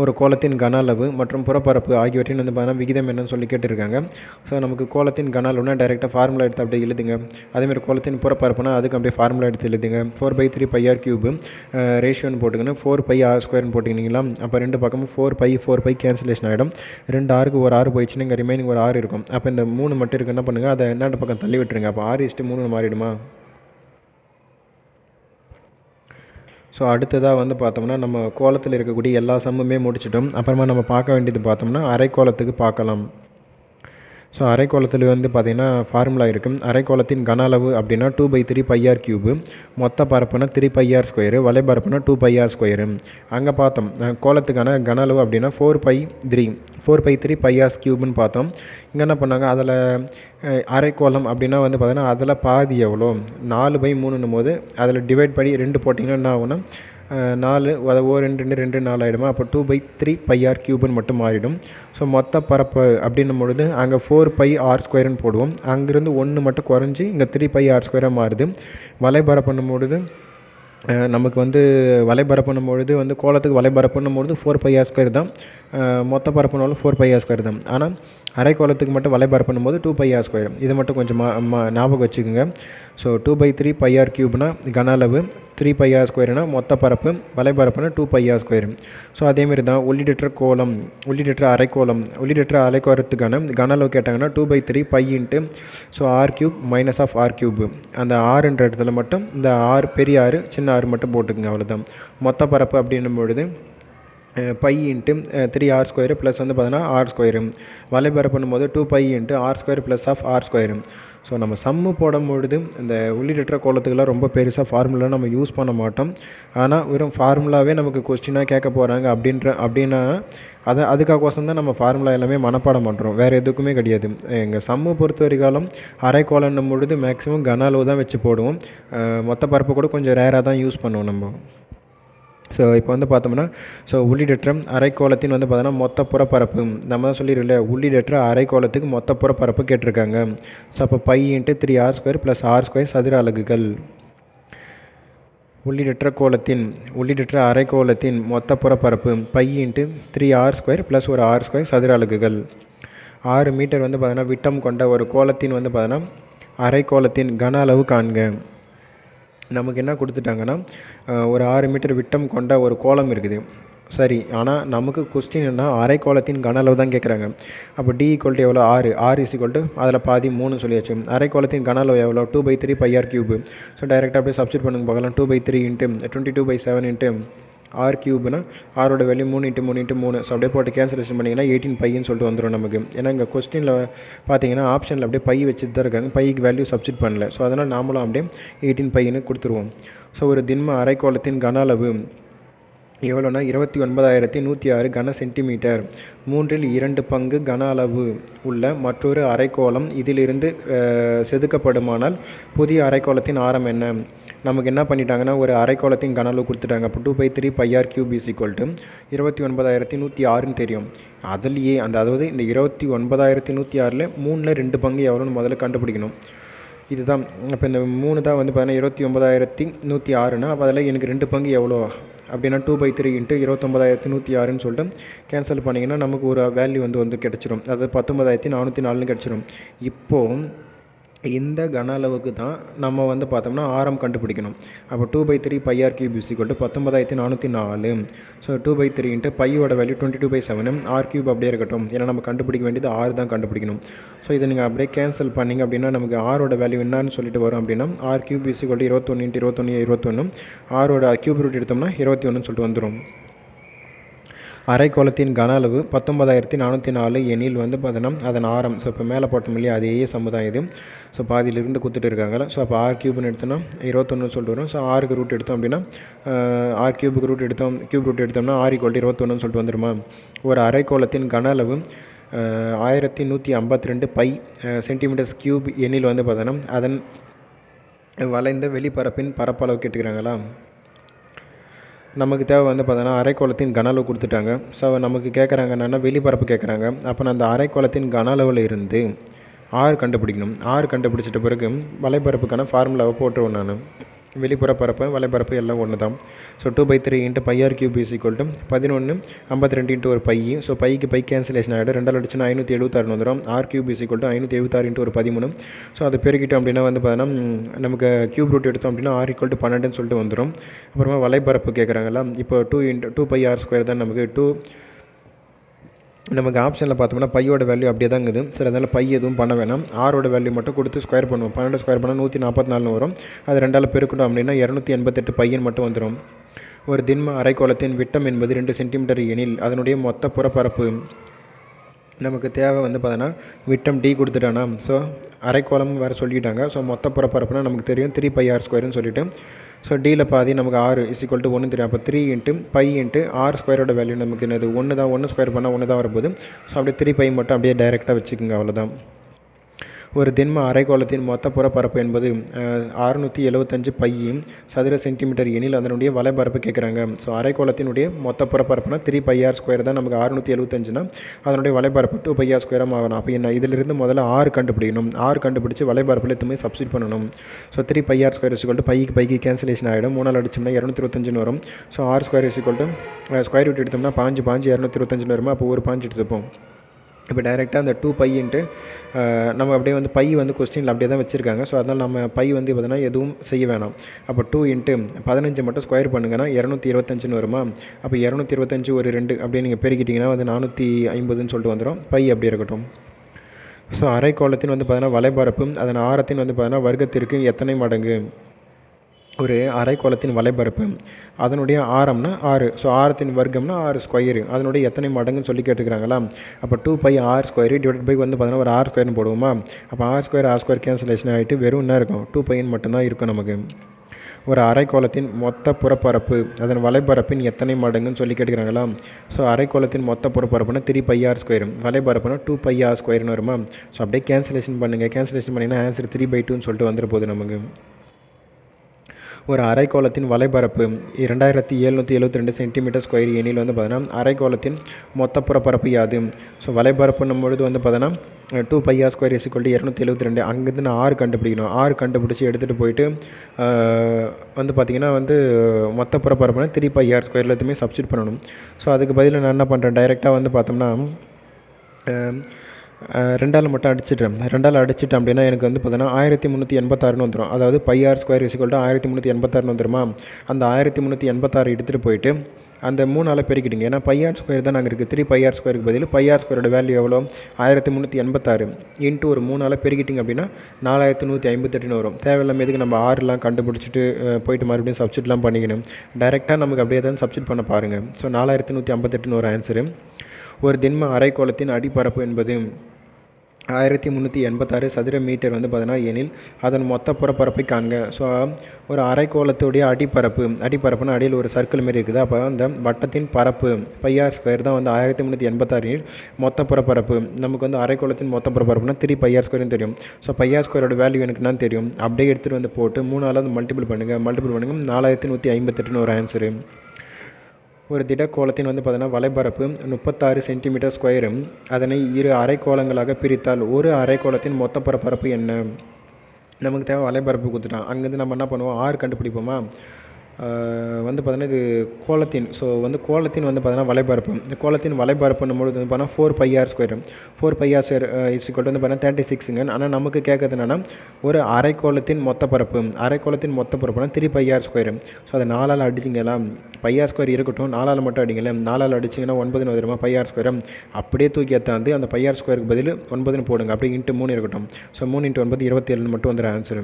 ஒரு கோலத்தின் கன அளவு மற்றும் புறப்பரப்பு ஆகியவற்றின் வந்து பார்த்தீங்கன்னா விகிதம் என்னன்னு சொல்லி கேட்டிருக்காங்க. ஸோ நமக்கு கோலத்தின் கன அளவுனா டைரெக்டாக ஃபார்முலா எடுத்து அப்படியே எழுதுங்க. அதேமாதிரி கோலத்தின் புறப்பரப்புனா அதுக்கு அப்படியே ஃபார்முலா எடுத்து எழுதுங்க. 4/3πr3 ரேஷியோன்னு போட்டுக்கணும். 4πr² போட்டுக்கிங்களா. அப்போ ரெண்டு பக்கமும் 4π கேன்சலேஷன் ஆகிடும். 2 ஆருக்கு ஒரு 6 போயிடுச்சுன்னா இங்கே ரிமைனிங் ஒரு 6 இருக்கும். அப்போ இந்த 3 மட்டும் இருக்கு, என்ன பண்ணுங்கள், அதை என்னென்ன பக்கம் தள்ளி விட்டுருங்க. அப்போ 6:3 மாறிடுமா. ஸோ அடுத்ததாக வந்து பார்த்தோம்னா நம்ம கோலத்தில் இருக்கக்கூடிய எல்லா சம்முமே முடிச்சிட்டோம். அப்புறமா நம்ம பார்க்க வேண்டியது பார்த்தோம்னா அரைக்கோலத்துக்கு பார்க்கலாம். ஸோ அரைக்கோளத்தில் வந்து பார்த்திங்கன்னா ஃபார்முலா இருக்குது. அரைக்கோளத்தின் கன அளவு அப்படின்னா 2/3πr3. மொத்த பரப்புனா 3πr². வலைபரப்புனா 2πr². அங்கே பார்த்தோம் கோலத்துக்கான கன அளவு அப்படின்னா 4/3πr³ பார்த்தோம். இங்கே என்ன பண்ணாங்க, அதில் அரைக்கோளம் அப்படின்னா வந்து பார்த்தீங்கன்னா அதில் பாதி எவ்வளோ 4/3ன்னும் போது அதில் டிவைட் பண்ணி 2 போட்டிங்கன்னா என்ன ஆகுனா 4 2 2 4 ஆகிடுமா. அப்போ 2/3πr³ மட்டும் மாறிடும். ஸோ மொத்த பரப்பு அப்படின்னும் பொழுது அங்கே 4πr² போடுவோம். அங்கேருந்து 1 மட்டும் குறைஞ்சி இங்கே 3πr² மாறுது. வலைபரப்புன்னும் பொழுது நமக்கு வந்து வலைபரப்புன்னும் பொழுது வந்து கோலத்துக்கு வலைபரப்புன்னும் பொழுது 4πr² தான். மொத்த பரப்புனாலும் 4πr² தான். ஆனால் அரைக்கோளத்துக்கு மட்டும் வலைபரப்புன்னும் போது 2πr². இதை மட்டும் கொஞ்சம் ஞாபகம் வச்சுக்கோங்க. ஸோ 2/3πr³ கன அளவு, 3πr² மொத்த பரப்பு, வலைபரப்புனா 2πr². ஸோ அதேமாரி தான் உள்ளிடற்ற கோலம், உள்ளிடற்ற அரைக்கோளத்துக்கான கன அளவு கேட்டாங்கன்னா 2/3π ஸோ r³ -r³. அந்த ஆறுன்ற இடத்துல மட்டும் இந்த பெரிய ஆறு சின்ன ஆறு மட்டும் போட்டுக்குங்க, அவ்வளோதான். மொத்த பரப்பு அப்படின்னும் பொழுது π × 3r² ப்ளஸ் வந்து பார்த்தீங்கன்னா r². வலைபரப்புன்னும் போது 2π × r² plus of r². So நம்ம சம்மு போடும்பொழுது இந்த உள்ளிடற்ற கோலத்துக்கெல்லாம் ரொம்ப பெருசாக ஃபார்முலா நம்ம யூஸ் பண்ண மாட்டோம். ஆனால் வெறும் ஃபார்முலாவே நமக்கு கொஸ்டினாக கேட்க போகிறாங்க அப்படின்னா அதுக்காகோசம் தான் நம்ம ஃபார்முலா எல்லாமே மனப்பாடம் பண்ணுறோம், வேறு எதுக்குமே கிடையாது. எங்கள் சம்மு பொறுத்த வரைக்காலும் அரைக்கோலன்னும் பொழுது மேக்ஸிமம் கன அளவு தான் வச்சு போடுவோம். மொத்த பரப்பு கூட கொஞ்சம் ரேராக தான் யூஸ் பண்ணுவோம் நம்ம. ஸோ இப்போ வந்து பார்த்தோம்னா உள்ளிடற்ற அரைக்கோளத்தின் வந்து பார்த்தோன்னா மொத்த புறப்பரப்பு நம்ம தான் சொல்லிடும்ல, உள்ளிடற்ற அரைக்கோளத்துக்கு மொத்த புறப்பரப்பு கேட்டிருக்காங்க. ஸோ அப்போ பை இன்ட்டு 3r² + r² சதுர அலகுகள். உள்ளிடற்ற அரைக்கோளத்தின் மொத்த புறப்பரப்பு பை இன்ட்டு 3r² + ஒரு r² சதுர அலகுகள். 6 மீட்டர் வந்து பார்த்தோன்னா விட்டம் கொண்ட ஒரு கோளத்தின் வந்து பார்த்தோன்னா அரைக்கோளத்தின் கன அளவு காண்க. நமக்கு என்ன கொடுத்துட்டாங்கன்னா, ஒரு 6 மீட்டர் விட்டம் கொண்ட ஒரு கோளம் இருக்குது. சரி, ஆனால் நமக்கு கொஸ்டின் என்ன, அரைக்கோளத்தின் கன அளவு தான் கேட்குறாங்க. அப்போ d எவ்வளோ, 6. அதில் பாதி 3 சொல்லியாச்சு. அரைக்கோளத்தின் கன அளவு எவ்வளோ, 2/3 πr³. ஸோ டைரெக்டாக அப்படியே சப்ஸ்டிட் பண்ணுங்க பார்க்கலாம். 2/3 × 22/7 r³ ஆரோட வேல்யூ 3 × 3 × 3. ஸோ அப்படியே போட்டு கேன்சலேஷன் பண்ணிங்கன்னா 18 பைன்னு சொல்லிட்டு வந்துடும் நமக்கு. ஏன்னா இங்கே கொஸ்டினில் பார்த்தீங்கன்னா ஆப்ஷனில் அப்படியே பை வச்சுட்டு தான் இருக்காங்க, பைக்கு வேல்யூ சப்ஸ்டிட் பண்ணல. ஸோ அதனால் நாமளும் அப்படியே 18 பைன்னு கொடுத்துருவோம். ஸோ ஒரு திண்ம அரைக்கோளத்தின் கன அளவு எவ்வளோனா 29,106 கன சென்டிமீட்டர். 2/3 பங்கு கன அளவு உள்ள மற்றொரு அரைக்கோளம் இதிலிருந்து செதுக்கப்படுமானால் புதிய அரைக்கோளத்தின் ஆரம் என்ன? நமக்கு என்ன பண்ணிட்டாங்கன்னா, ஒரு அரைக்கோளத்தின் கன அளவு கொடுத்துட்டாங்க. அப்போ 2/3 πr³ 29,106ன்னு தெரியும். அதுலேயே அதாவது இந்த 29,106ல் 3/2 பங்கு எவ்வளோன்னு முதல்ல கண்டுபிடிக்கணும். இதுதான். இப்போ இந்த 3 தான் வந்து பார்த்தீங்கன்னா 29,106னா, அப்போ அதில் எனக்கு 2 பங்கு எவ்வளோ அப்படின்னா 2/3 × 29,106ன்னு சொல்லிட்டு கேன்சல் பண்ணிங்கன்னா நமக்கு ஒரு வேல்யூ வந்து கிடச்சிரும். அதாவது 19,404ன்னு கிடச்சிரும். இப்போது இந்த கன அளவுக்கு தான் நம்ம வந்து பார்த்தோம்னா ஆரம் கண்டுபிடிக்கணும். அப்போ 2/3 πr³ 19,404. ஸோ 2/3 × பையோட வேல்யூ 22/7, r³ அப்படியே இருக்கட்டும். ஏன்னா நம்ம கண்டுபிடிக்க வேண்டியது 6 தான் கண்டுபிடிக்கணும். ஸோ இதை நீங்கள் அப்படியே கேன்சல் பண்ணிங்க அப்படின்னா நமக்கு ஆரோட வேல்யூ என்னன்னு சொல்லிட்டு வரும் அப்படின்னா r³ 21 × 21 21. ஆரோட க்யூப் ரூட் எடுத்தோம்னா 21ன்னு சொல்லிட்டு வந்துடும். அரைக்கோளத்தின் கன அளவு 19,404 எனில் வந்து பார்த்தோன்னா அதன் ஆரம். ஸோ இப்போ மேலே போட்டோம் இல்லையா, அதே சமுதாயம் இது. ஸோ பாதியிலிருந்து கொடுத்துட்டு இருக்காங்களா. ஸோ அப்போ r³ எடுத்தோம்னா 21 சொல்லிட்டு வரும். ஸோ r ரூட் எடுத்தோம் அப்படின்னா r³ ரூட் எடுத்தோம்னா r = 21 சொல்லிட்டு வந்துடுமா. ஒரு அரைக்கோளத்தின் கன அளவு 1152 பை சென்டிமீட்டர்³ எனில் வந்து பார்த்தோன்னா அதன் வளைந்த வெளிப்பரப்பின் பரப்பளவு கேட்டுக்கிறாங்களா. நமக்கு தேவை வந்து பார்த்தோன்னா அரைக்கோளத்தின் கன அளவு கொடுத்துட்டாங்க. ஸோ நமக்கு கேட்குறாங்க என்னென்னா வெளிப்பரப்பு கேட்குறாங்க. அப்போ நான் அந்த அரைக்கோளத்தின் கன அளவில் இருந்து ஆர் கண்டுபிடிக்கணும். ஆர் கண்டுபிடிச்சிட்ட பிறகு வலைப்பரப்புக்கான ஃபார்முலாவை போட்டுருவோம். நான் வெளிப்புற பரப்பு வலைப்பரப்பு எல்லாம் ஒன்று தான். ஸோ 2/3 × πr³ 1152 × ஒரு பை. ஸோ பைக்கு பை கேன்சலேஷன் ஆகிடும். 2,576 வந்துடும். r³ 576 × ஒரு 13. ஸோ அதை பெருக்கிட்டோம் அப்படின்னா வந்து பார்த்தோன்னா நமக்கு க்யூப் ரூட் எடுத்தோம் அப்படின்னா r = 12ன்னு சொல்லிட்டு வந்துடும். அப்புறமா வலைப்பரப்பு கேட்குறாங்களா. இப்போ 2 πr² தான் நமக்கு ஆப்ஷனில் பார்த்தோம்னா பையோட வேல்யூ அப்படியே தான் இருக்குது. சரி, அதனால் பை எதுவும் பண்ண வேணாம். ஆரோட வேல்யூ மட்டும் கொடுத்து ஸ்கொயர் பண்ணுவோம். 12 ஸ்கொயர் பண்ணால் 144 வரும். அது 2ஆல் பெருக்கணும் அப்படின்னா 288 பையன் மட்டும் வந்துடும். ஒரு திண்ம அரைக்கோளத்தின் விட்டம் என்பது 2 சென்டிமீட்டர் எனில் அதனுடைய மொத்த புறப்பரப்பு நமக்கு தேவை வந்து பார்த்தோன்னா விட்டம் d கொடுத்துட்டானா. ஸோ அரைக்கோளம் வேறு சொல்லிட்டாங்க. ஸோ மொத்த புறப்பரப்புனா நமக்கு தெரியும் 3 πr² சொல்லிவிட்டு. ஸோ டியில் பாதி நமக்கு 6 = 1 தெரியும். அப்போ 3 × π × r² வேல்யூ நமக்கு என்னது 1 தான். 1 ஸ்கொயர் பண்ணால் 1 தான் வரப்போகுது. ஸோ அப்படியே 3 π மட்டும் அப்படியே டைரெக்டாக வச்சுக்கோங்க, அவ்வளோதான். ஒரு திண்ம அரைக்கோளத்தின் மொத்த புறப்பரப்பு என்பது 675 பை சதுர சென்டிமீட்டர் எனில் அதனுடைய வலைப்பரப்பு கேட்குறாங்க. ஸோ அரைக்கோளத்தினுடைய மொத்த புறப்பரப்புனா 3 πr² தான். நமக்கு 675னா அதனுடைய வலைப்பரப்பு 2 πr² ஆகணும். அப்போ என்ன, இதிலிருந்து முதல்ல r கண்டுபிடிக்கணும். r கண்டுபிடிச்சி வலைப்பரப்பில் எதுவுமே சப்ஸ்டிட் பண்ணணும். ஸோ 3 πr² பைக்கு கேன்சலேஷன் ஆகிடும். 3 அடிச்சோம்னா 225 வரும். ஸோ r² ஸ்கொயர் ரூட் எடுத்தோம்னா 5 225 வருமா. அப்போ ஒரு 5 எடுத்துப்போம். இப்போ டைரெக்டாக அந்த 2 π நம்ம அப்படியே வந்து பை வந்து கொஸ்டினில் அப்படியே தான் வச்சுருக்காங்க. ஸோ அதனால் நம்ம பை வந்து பார்த்தீங்கன்னா எதுவும் செய்ய வேணாம். அப்போ 2 × 15 மட்டும் ஸ்கொயர் பண்ணுங்கன்னா 225ன்னு வருமா. அப்போ 225 ஒரு 2 அப்படியே நீங்கள் பெருக்கிட்டிங்கன்னா வந்து 450ன்னு சொல்லிட்டு வந்துடும். பை அப்படி இருக்கட்டும். ஸோ அரைக்கோளத்தின் வந்து பார்த்தீங்கன்னா வலைப்பரப்பு அதன் ஆரத்தின் வந்து பார்த்தீங்கன்னா வர்க்கத்திற்கு எத்தனை மடங்கு. ஒரு அரைக்கோளத்தின் வலைப்பரப்பு அதனுடைய ஆரம்னா 6. ஸோ ஆரத்தின் வர்க்கம்னா 6 ஸ்கொயரு. அதனுடைய எத்தனை மடங்குன்னு சொல்லி கேட்டுக்கிறாங்களா. அப்போ 2 πr² / வந்து பார்த்தீங்கன்னா ஒரு r² போடுவோமா. அப்போ r² கேன்சலேஷன் ஆகிட்டு வெறும் என்ன இருக்கும், 2 π மட்டும்தான் இருக்கும் நமக்கு. ஒரு அரைக்கோளத்தின் மொத்த புறப்பரப்பு அதன் வலைப்பரப்பின் எத்தனை மடங்குன்னு சொல்லி கேட்டுக்கிறாங்களா. ஸோ அரைக்கோளத்தின் மொத்த புறப்பரப்புனா 3 πr², வலைப்பரப்புனா 2 πr² வருமா. ஸோ அப்படியே கேன்சலேஷன் பண்ணுங்கள். கேன்சலேஷன் பண்ணிங்கன்னா ஆன்சர் 3/2ன்னு சொல்லிட்டு வந்துட போகுது நமக்கு. ஒரு அரைக்கோளத்தின் வலைப்பரப்பு 2772 சென்டிமீட்டர் ஸ்கொயர் எனில் வந்து பார்த்தீங்கன்னா அரைக்கோளத்தின் மொத்த புறப்பரப்பு யாது? ஸோ வலைப்பரப்புன்னும் பொழுது வந்து பார்த்தீங்கன்னா 2πr² = 272. அங்கேருந்து நான் ஆறு கண்டுபிடிக்கணும். ஆறு கண்டுபிடிச்சி எடுத்துகிட்டு போயிட்டு வந்து பார்த்திங்கன்னா வந்து மொத்த புறப்பரப்புனா 3πr² எல்லாத்தையுமே சப்ஸ்டியூட் பண்ணணும். ஸோ அதுக்கு பதில் நான் என்ன பண்ணுறேன், டைரெக்டாக வந்து பார்த்தோம்னா 2ஆல் மட்டும் அடிச்சிட்டேன். 2ஆல் அடிச்சிட்டேன் அப்படின்னா எனக்கு வந்து பார்த்தீங்கன்னா 1386 வந்துடும். அதாவது πr² = 1386 வந்துடுமா? அந்த 1386 எடுத்துகிட்டு போயிட்டு அந்த 3ஆல் பெருக்கிடுங்க. ஏன்னா πr² தான் நாங்கள் இருக்குது. 3πr² பதில் πr² வேல்யூ எவ்வளோ? 1386 இன்ட்டு ஒரு 3ஆல் பெருக்கிட்டிங்க அப்படின்னா 4158 வரும். தேவையில்லாமல் எதுக்கு நம்ம ஆறுலாம் கண்டுபிடிச்சிட்டு போயிட்டு மறுபடியும் சப்ஸ்டியூட்லாம் பண்ணிக்கணும். டைரெக்டாக நமக்கு அப்படியே தான் சப்ஸ்டியூட் பண்ண பாருங்கள். ஸோ 4158 ஒரு ஆன்சரு. ஒரு திண்ம அரைக்கோளத்தின் அடிப்பரப்பு என்பது 1386 சதுர மீட்டர் வந்து பார்த்தீங்கன்னா எனில் அதன் மொத்த புறப்பரப்பை காண்க. ஸோ ஒரு அரைக்கோளத்துடைய அடிப்பரப்புனா அடியில் ஒரு சர்க்கிள் மாரி இருக்குது. அப்போ அந்த வட்டத்தின் பரப்பு πr² தான் வந்து 1386 மொத்த புறப்பரப்பு. நமக்கு வந்து அரைக்கோளத்தின் மொத்த புறப்பரப்புனா 3πr² தெரியும். ஸோ πr² வேல்யூ எனக்கு என்ன தெரியும், அப்படியே எடுத்துகிட்டு வந்து போட்டு 3ஆல் வந்து மல்டிபிள் பண்ணுங்கள். 4158 ஒரு ஆன்சரு. ஒரு திடக்கோளத்தின் வந்து பார்த்தீங்கன்னா வலைப்பரப்பு 36 சென்டிமீட்டர் ஸ்கொயரும் அதனை 2 அரைக்கோளங்களாக பிரித்தால் ஒரு அரைக்கோளத்தின் மொத்த புறப்பரப்பு என்ன? நமக்கு தேவை வலைப்பரப்பு கொடுத்துட்டான். அங்கேருந்து நம்ம என்ன பண்ணுவோம், ஆறு கண்டுபிடிப்போமா? வந்து பார்த்தீங்கன்னா இது கோளத்தின். ஸோ வந்து கோளத்தின் வந்து பார்த்தீங்கன்னா வலைப்பரப்பு. இந்த கோளத்தின் வலைப்பரப்புன்னும் பொழுது வந்து பார்த்தீங்கன்னா 4πr². 4πr² வந்து பார்த்தீங்கன்னா 36ங்க. ஆனால் நமக்கு கேட்குறது என்னென்னா ஒரு அரைக்கோளத்தின் மொத்த பரப்பு. அரைக்கோளத்தின் மொத்த பரப்புனா 3πr². ஸோ அதை 4ஆல் அடிச்சிங்களா? πr² இருக்கட்டும், 4ஆல் மட்டும் அடிங்களே. 4ஆல் அடிச்சிங்கன்னா 9 வந்துடுமா πr². அப்படியே தூக்கி எத்தாந்து அந்த πr² பதில் 9 போடுங்க. அப்படியே இன்ட்டு 3 இருக்கட்டும். ஸோ 3 × 9 27 மட்டும் வந்துடும் ஆன்சரு.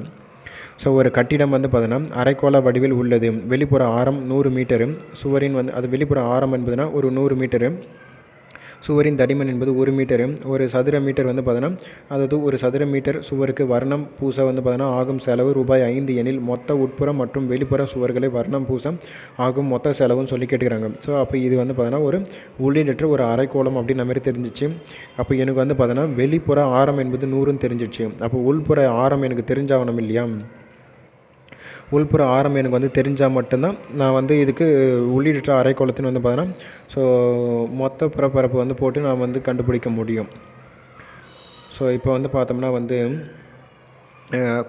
ஸோ ஒரு கட்டிடம் வந்து பார்த்தீங்கன்னா அரைக்கோள வடிவில் உள்ளது. வெளிப்புற ஆரம் 100 மீட்டரு. சுவரின் வந்து அது வெளிப்புற ஆரம் என்பதுனா ஒரு 100 மீட்டரு. சுவரின் தடிமன் என்பது 1 மீட்டரு. ஒரு சதுர மீட்டர் வந்து பார்த்தீங்கன்னா அதாவது ஒரு சதுர மீட்டர் சுவருக்கு வர்ணம் பூச வந்து பார்த்தீங்கன்னா ஆகும் செலவு ₹5 எனில் மொத்த உட்புற மற்றும் வெளிப்புற சுவர்களை வர்ணம் பூச ஆகும் மொத்த செலவுன்னு சொல்லி கேட்டுக்கிறாங்க. ஸோ அப்போ இது வந்து பார்த்தீங்கன்னா ஒரு உள்ளிடற்ற ஒரு அரைக்கோளம் அப்படின்ற மாதிரி தெரிஞ்சிச்சு. அப்போ எனக்கு வந்து பார்த்தீங்கன்னா வெளிப்புற ஆரம் என்பது 100ன்னு தெரிஞ்சிச்சு. அப்போ உள்புற ஆரம் எனக்கு தெரிஞ்சாகணும் இல்லையா? உள்புற ஆரம் எனக்கு வந்து தெரிஞ்சால் மட்டும்தான் நான் வந்து இதுக்கு உள்ளிடற்ற அரைக்கோளத்தின்னு வந்து பார்த்தீங்கன்னா ஸோ மொத்த புறப்பரப்பு வந்து போட்டு நான் வந்து கண்டுபிடிக்க முடியும். ஸோ இப்போ வந்து பார்த்தோம்னா வந்து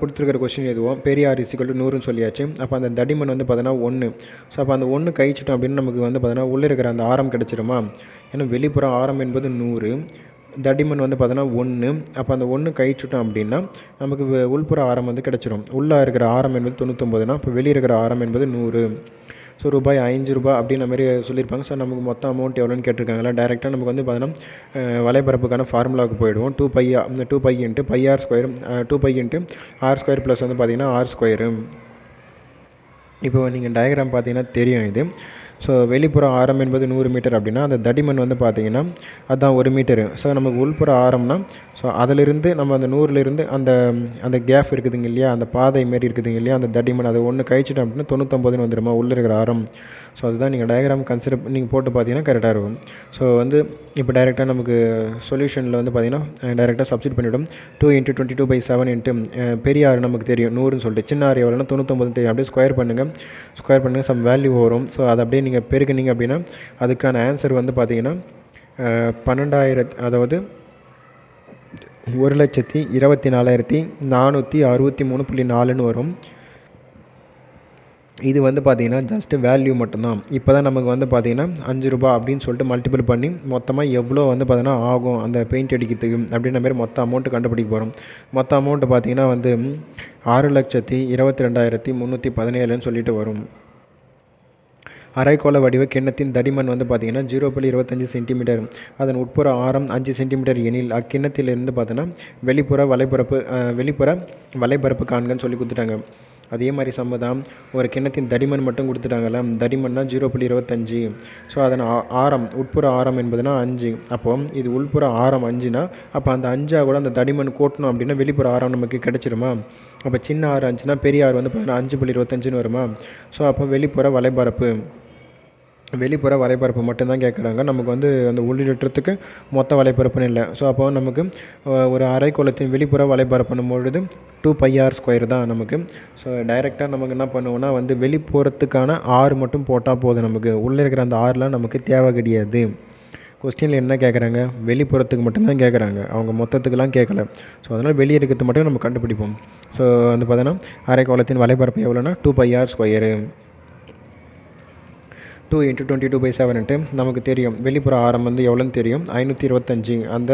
கொடுத்துருக்கிற கொஸ்டின் எதுவும் பெரிய r = 100ன்னு சொல்லியாச்சு. அப்போ அந்த தடிமன் வந்து பார்த்தீங்கன்னா 1. ஸோ அப்போ அந்த 1 கழிச்சிட்டோம் அப்படின்னு நமக்கு வந்து பார்த்தீங்கன்னா உள்ளே இருக்கிற அந்த ஆரம் கிடச்சிருமா? ஏன்னா வெளிப்புற ஆரம் என்பது 100, தடிமன் வந்து பார்த்தோன்னா 1. அப்போ அந்த 1 கழிச்சுட்டோம் அப்படின்னா நமக்கு உள்புற ஆரம் வந்து கிடச்சிரும். உள்ளே இருக்கிற ஆரம் என்பது 99னா இப்போ வெளியே இருக்கிற ஆரம் என்பது 100. ஸோ ₹5 அப்படின்ற மாதிரி சொல்லியிருப்பாங்க. ஸோ நமக்கு மொத்தம் அமௌண்ட் எவ்வளோன்னு கேட்டிருக்காங்களா? டைரெக்டாக நமக்கு வந்து பார்த்தீங்கன்னா வலைப்பரப்புக்கான ஃபார்முலாவுக்கு போயிடுவோம். 2π × πr², 2π × r² ப்ளஸ் வந்து பார்த்திங்கன்னா r². இப்போ நீங்கள் டயக்ராம் பார்த்தீங்கன்னா தெரியும் இது. ஸோ வெளிப்புற ஆரம் என்பது 100 மீட்டர் அப்படின்னா அந்த தடிமன் வந்து பார்த்திங்கன்னா அதுதான் 1 மீட்டரு. ஸோ நமக்கு உள்புற ஆரம்னா ஸோ அதிலிருந்து நம்ம அந்த 100லேருந்து அந்த கேப் இருக்குதுங்க இல்லையா, அந்த பாதை மாரி இருக்குதுங்க இல்லையா, அந்த தடிமன் அதை 1 கழிச்சிட்டோம் அப்படின்னா 99ன்னு வந்துடுமா உள்ளே இருக்கிற ஆரம். ஸோ அதுதான் நீங்கள் டயக்ராம் கன்சிடர் நீங்கள் போட்டு பார்த்தீங்கன்னா கரெக்டாக இருக்கும். ஸோ வந்து இப்போ டைரெக்டாக நமக்கு சொல்யூஷனில் வந்து பார்த்திங்கன்னா டைரெக்டாக சப்ஸ்டிட் பண்ணிவிடும். 2 × 22/7 பெரிய ஆறு நமக்கு தெரியும் 100ன்னு சொல்லிட்டு, சின்ன ஆறு எவ்வளோனா 99 தெரியும். அப்படியே ஸ்கொயர் பண்ணுங்கள் சம் வேல்யூ வரும். ஸோ அதை அப்படியே நீங்கள் பெருக்குனீங்க அப்படின்னா அதுக்கான ஆன்சர் வந்து பார்த்திங்கன்னா 12,000 அதாவது 1,24,463.4ன்னு வரும். இது வந்து பார்த்திங்கன்னா ஜஸ்ட்டு வேல்யூ மட்டும்தான். இப்போ தான் நமக்கு வந்து பார்த்திங்கன்னா ₹5 அப்படின்னு சொல்லிட்டு மல்டிபிள் பண்ணி மொத்தமாக எவ்வளோ வந்து பார்த்திங்கன்னா ஆகும் அந்த பெயிண்ட் அடிக்கிறதுக்கு அப்படின்ற மாதிரி மொத்த அமௌண்ட்டு கண்டுபிடிக்க போகிறோம். மொத்த அமௌண்ட்டு பார்த்திங்கன்னா வந்து 6,22,317ன்னு சொல்லிட்டு வரும். அரைக்கோள வடிவ கிண்ணத்தின் தடிமன் வந்து பார்த்திங்கன்னா 0.25 சென்டிமீட்டர். அதன் உட்புற ஆரம் 5 சென்டிமீட்டர் எனில் அக்கிண்ணத்திலிருந்து பார்த்தோன்னா வெளிப்புற வலைப்பரப்பு காண்கன்னு சொல்லி கொடுத்துட்டாங்க. அதே மாதிரி சம்மதான் ஒரு கிண்ணத்தின் தடிமன் மட்டும் கொடுத்துட்டாங்கல்ல, தடிமன்னா 0.25. ஸோ அதன் ஆரம் உட்புற ஆரம் என்பதுனா 5. அப்போ இது உள்புற ஆரம் 5னா அப்போ அந்த 5 கூட அந்த தடிமன் கூட்டணும் அப்படின்னா வெளிப்புற ஆரம் நமக்கு கிடச்சிருமா? அப்போ சின்ன ஆறு 5னா பெரிய ஆறு வந்து பார்த்தீங்கன்னா 5.25ன்னு வருமா? ஸோ அப்போ வெளிப்புற வலைப்பரப்பு வெளிப்புற வலைப்பரப்பு மட்டும்தான் கேட்குறாங்க. நமக்கு வந்து அந்த உள்ளிடத்துக்கு மொத்த வலைப்பரப்புன்னு இல்லை. ஸோ அப்போ நமக்கு ஒரு அரைக்கோளத்தின் வெளிப்புற வலைப்பரப்புன்னும் பொழுது 2πr² தான் நமக்கு. ஸோ டைரெக்டாக நமக்கு என்ன பண்ணுவோன்னா வந்து வெளிப்புறத்துக்கான ஆறு மட்டும் போட்டால் போதும். நமக்கு உள்ளே இருக்கிற அந்த ஆறுலாம் நமக்கு தேவை கிடையாது. கொஸ்டினில் என்ன கேட்குறாங்க, வெளிப்புறத்துக்கு மட்டும்தான் கேட்குறாங்க, அவங்க மொத்தத்துக்கெலாம் கேட்கல. ஸோ அதனால் வெளியே இருக்கிறது மட்டும் நம்ம கண்டுபிடிப்போம். ஸோ வந்து பார்த்தோன்னா அரைக்கோளத்தின் வலைப்பரப்பு எவ்வளோன்னா 2πr². 2 × 22/7 நமக்கு தெரியும். வெளிப்புற ஆரம் வந்து எவ்வளோன்னு தெரியும், 525. அந்த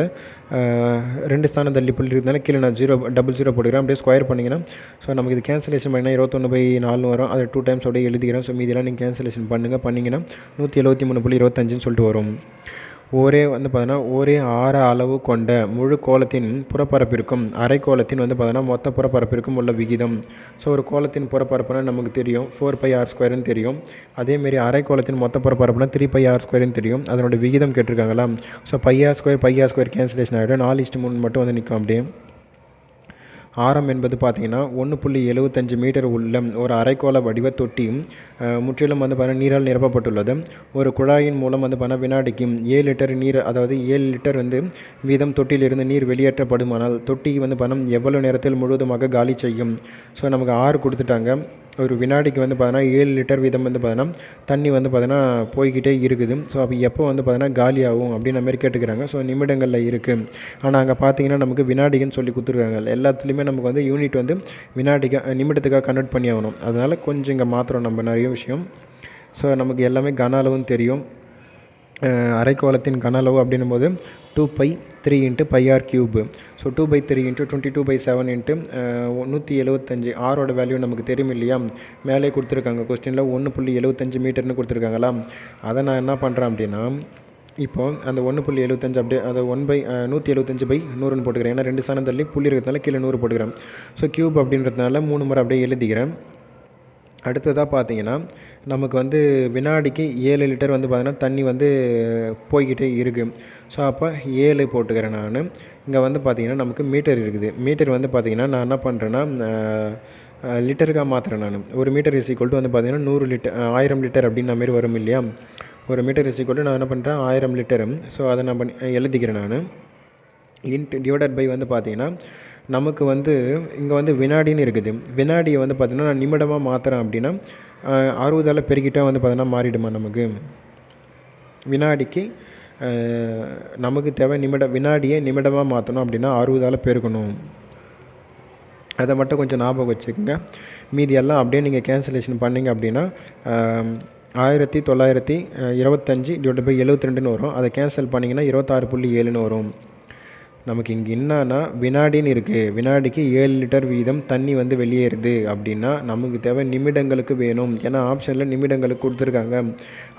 2 ஸ்தானம் தள்ளி புள்ளி இருந்தாலும் கீழே நான் 000 போட்டுக்கிறேன். அப்படியே ஸ்கொயர் பண்ணிங்கன்னா ஸோ நமக்கு இது கேன்சலேஷன் பண்ணிங்கன்னா 21/4 வரும். அது 2 டைம்ஸ் அப்படியே எழுதிக்கிறேன். ஸோ மீதியெல்லாம் நீங்கள் கேன்சலேஷன் பண்ணிங்கன்னா 173.25 சொல்லிட்டு வரும். ஒரே வந்து பார்த்தோன்னா ஒரே ஆர அளவு கொண்ட முழு கோளத்தின் புறப்பரப்பிற்கும் அரைக்கோளத்தின் வந்து பார்த்தோன்னா மொத்த புறப்பரப்பிற்கும் உள்ள விகிதம். ஸோ ஒரு கோளத்தின் புறப்பரப்புனா நமக்கு தெரியும் 4πr² தெரியும். அதேமாரி அரைக்கோளத்தின் மொத்த புறப்பரப்புனா 3πr² தெரியும். அதனோட விகிதம் கேட்டிருக்காங்களா. ஸோ πr² கேன்சலேஷன் ஆகிடும். 4:3 மட்டும் வந்து நிற்கும். அப்படியே ஆரம் என்பது பார்த்திங்கன்னா 1.75 மீட்டர் உள்ள ஒரு அரைக்கோள வடிவ தொட்டி முற்றிலும் வந்து பார்த்தீங்கன்னா நீரால் நிரப்பப்பட்டுள்ளது. ஒரு குழாயின் மூலம் வந்து பார்த்தீங்கன்னா வினாடிக்கு 7 லிட்டர் நீர், அதாவது 7 லிட்டர் வந்து வீதம் தொட்டியிலிருந்து நீர் வெளியேற்றப்படுமானால் தொட்டி வந்து பார்த்தீங்கன்னா எவ்வளோ நேரத்தில் முழுவதுமாக காலி செய்யும். ஸோ நமக்கு 6 கொடுத்துட்டாங்க. ஒரு வினாடிக்கு வந்து பார்த்தீங்கன்னா 7 லிட்டர் வீதம் வந்து பார்த்தீங்கன்னா தண்ணி வந்து பார்த்தீங்கன்னா போய்கிட்டே இருக்குது. ஸோ அப்போ எப்போ வந்து பார்த்தீங்கன்னா காலி ஆகும் அப்படின்ற மாதிரி கேட்டுக்கிறாங்க. ஸோ நிமிடங்களில் இருக்குது. ஆனால் அங்கே பார்த்தீங்கன்னா நமக்கு வினாடிக்குன்னு சொல்லி கொடுத்துருக்காங்க. எல்லாத்துலேயுமே நமக்கு வந்து யூனிட் வந்து வினாடிக்கு நிமிடத்துக்காக கன்வெர்ட் பண்ணி ஆகணும். அதனால் கொஞ்சம் இங்கே மாத்திரம் நம்ம நிறைய விஷயம். ஸோ நமக்கு எல்லாமே கன அளவும் தெரியும். அரைக்கோளத்தின் கன அளவு அப்படின்னும் போது 2π3 × πr³. ஸோ 2/3 × 22/7 175. ஆரோட வேல்யூ நமக்கு தெரியும் இல்லையா, மேலே கொடுத்துருக்காங்க கொஸ்டினில் 1.75 மீட்டர்னு கொடுத்துருக்காங்களா. அதை நான் என்ன பண்ணுறேன் அப்படின்னா இப்போது அந்த 1.75 அப்படியே அதை 1/175/100ன்னு போட்டுக்கிறேன். ஏன்னா 2 ஸ்தானம் தள்ளி புள்ளி இருக்கிறதுனால கீழே 100 போட்டுக்கிறேன். ஸோ க்யூப் அப்படின்றதுனால 3 முறை அப்படியே எழுதிக்கிறேன். அடுத்ததாக பார்த்தீங்கன்னா நமக்கு வந்து வினாடிக்கு 7 லிட்டர் வந்து பார்த்தீங்கன்னா தண்ணி வந்து போய்கிட்டே இருக்குது. ஸோ அப்போ 7 போட்டுக்கிறேன் நான். இங்கே வந்து பார்த்திங்கன்னா நமக்கு மீட்டர் இருக்குது. மீட்டர் வந்து பார்த்திங்கன்னா நான் என்ன பண்ணுறேன்னா லிட்டருக்காக மாற்றுறேன் நான். ஒரு மீட்டர் = வந்து பார்த்திங்கன்னா 100 லிட்டர் 1000 லிட்டர் அப்படின்ற மாதிரி வரும் இல்லையா. ஒரு மீட்டர் = நான் என்ன பண்ணுறேன் 1000 லிட்டரு. ஸோ அதை நான் எழுதிக்கிறேன் நான். டிவைடட் பை வந்து பார்த்திங்கன்னா நமக்கு வந்து இங்கே வந்து வினாடின்னு இருக்குது. வினாடியை வந்து பார்த்திங்கன்னா நான் நிமிடமாக மாற்றுறேன் அப்படின்னா 60ஆல் பெருக்கிட்டால் வந்து பார்த்திங்கன்னா மாறிடுமா நமக்கு. வினாடிக்கு நமக்கு தேவை வினாடியை நிமிடமாக மாற்றணும் அப்படின்னா 60ஆல் பெருக்கணும். அதை மட்டும் கொஞ்சம் ஞாபகம் வச்சுக்கோங்க. மீதி எல்லாம் அப்படியே நீங்கள் கேன்சலேஷன் பண்ணிங்க அப்படின்னா 1925/72ன்னு வரும். அதை கேன்சல் பண்ணிங்கன்னா 26.7ன்னு வரும். நமக்கு இங்கே என்னன்னா வினாடின்னு இருக்குது. வினாடிக்கு 7 லிட்டர் வீதம் தண்ணி வந்து வெளியேறுது அப்படின்னா நமக்கு தேவை நிமிடங்களுக்கு வேணும். ஏன்னா ஆப்ஷனில் நிமிடங்களுக்கு கொடுத்துருக்காங்க.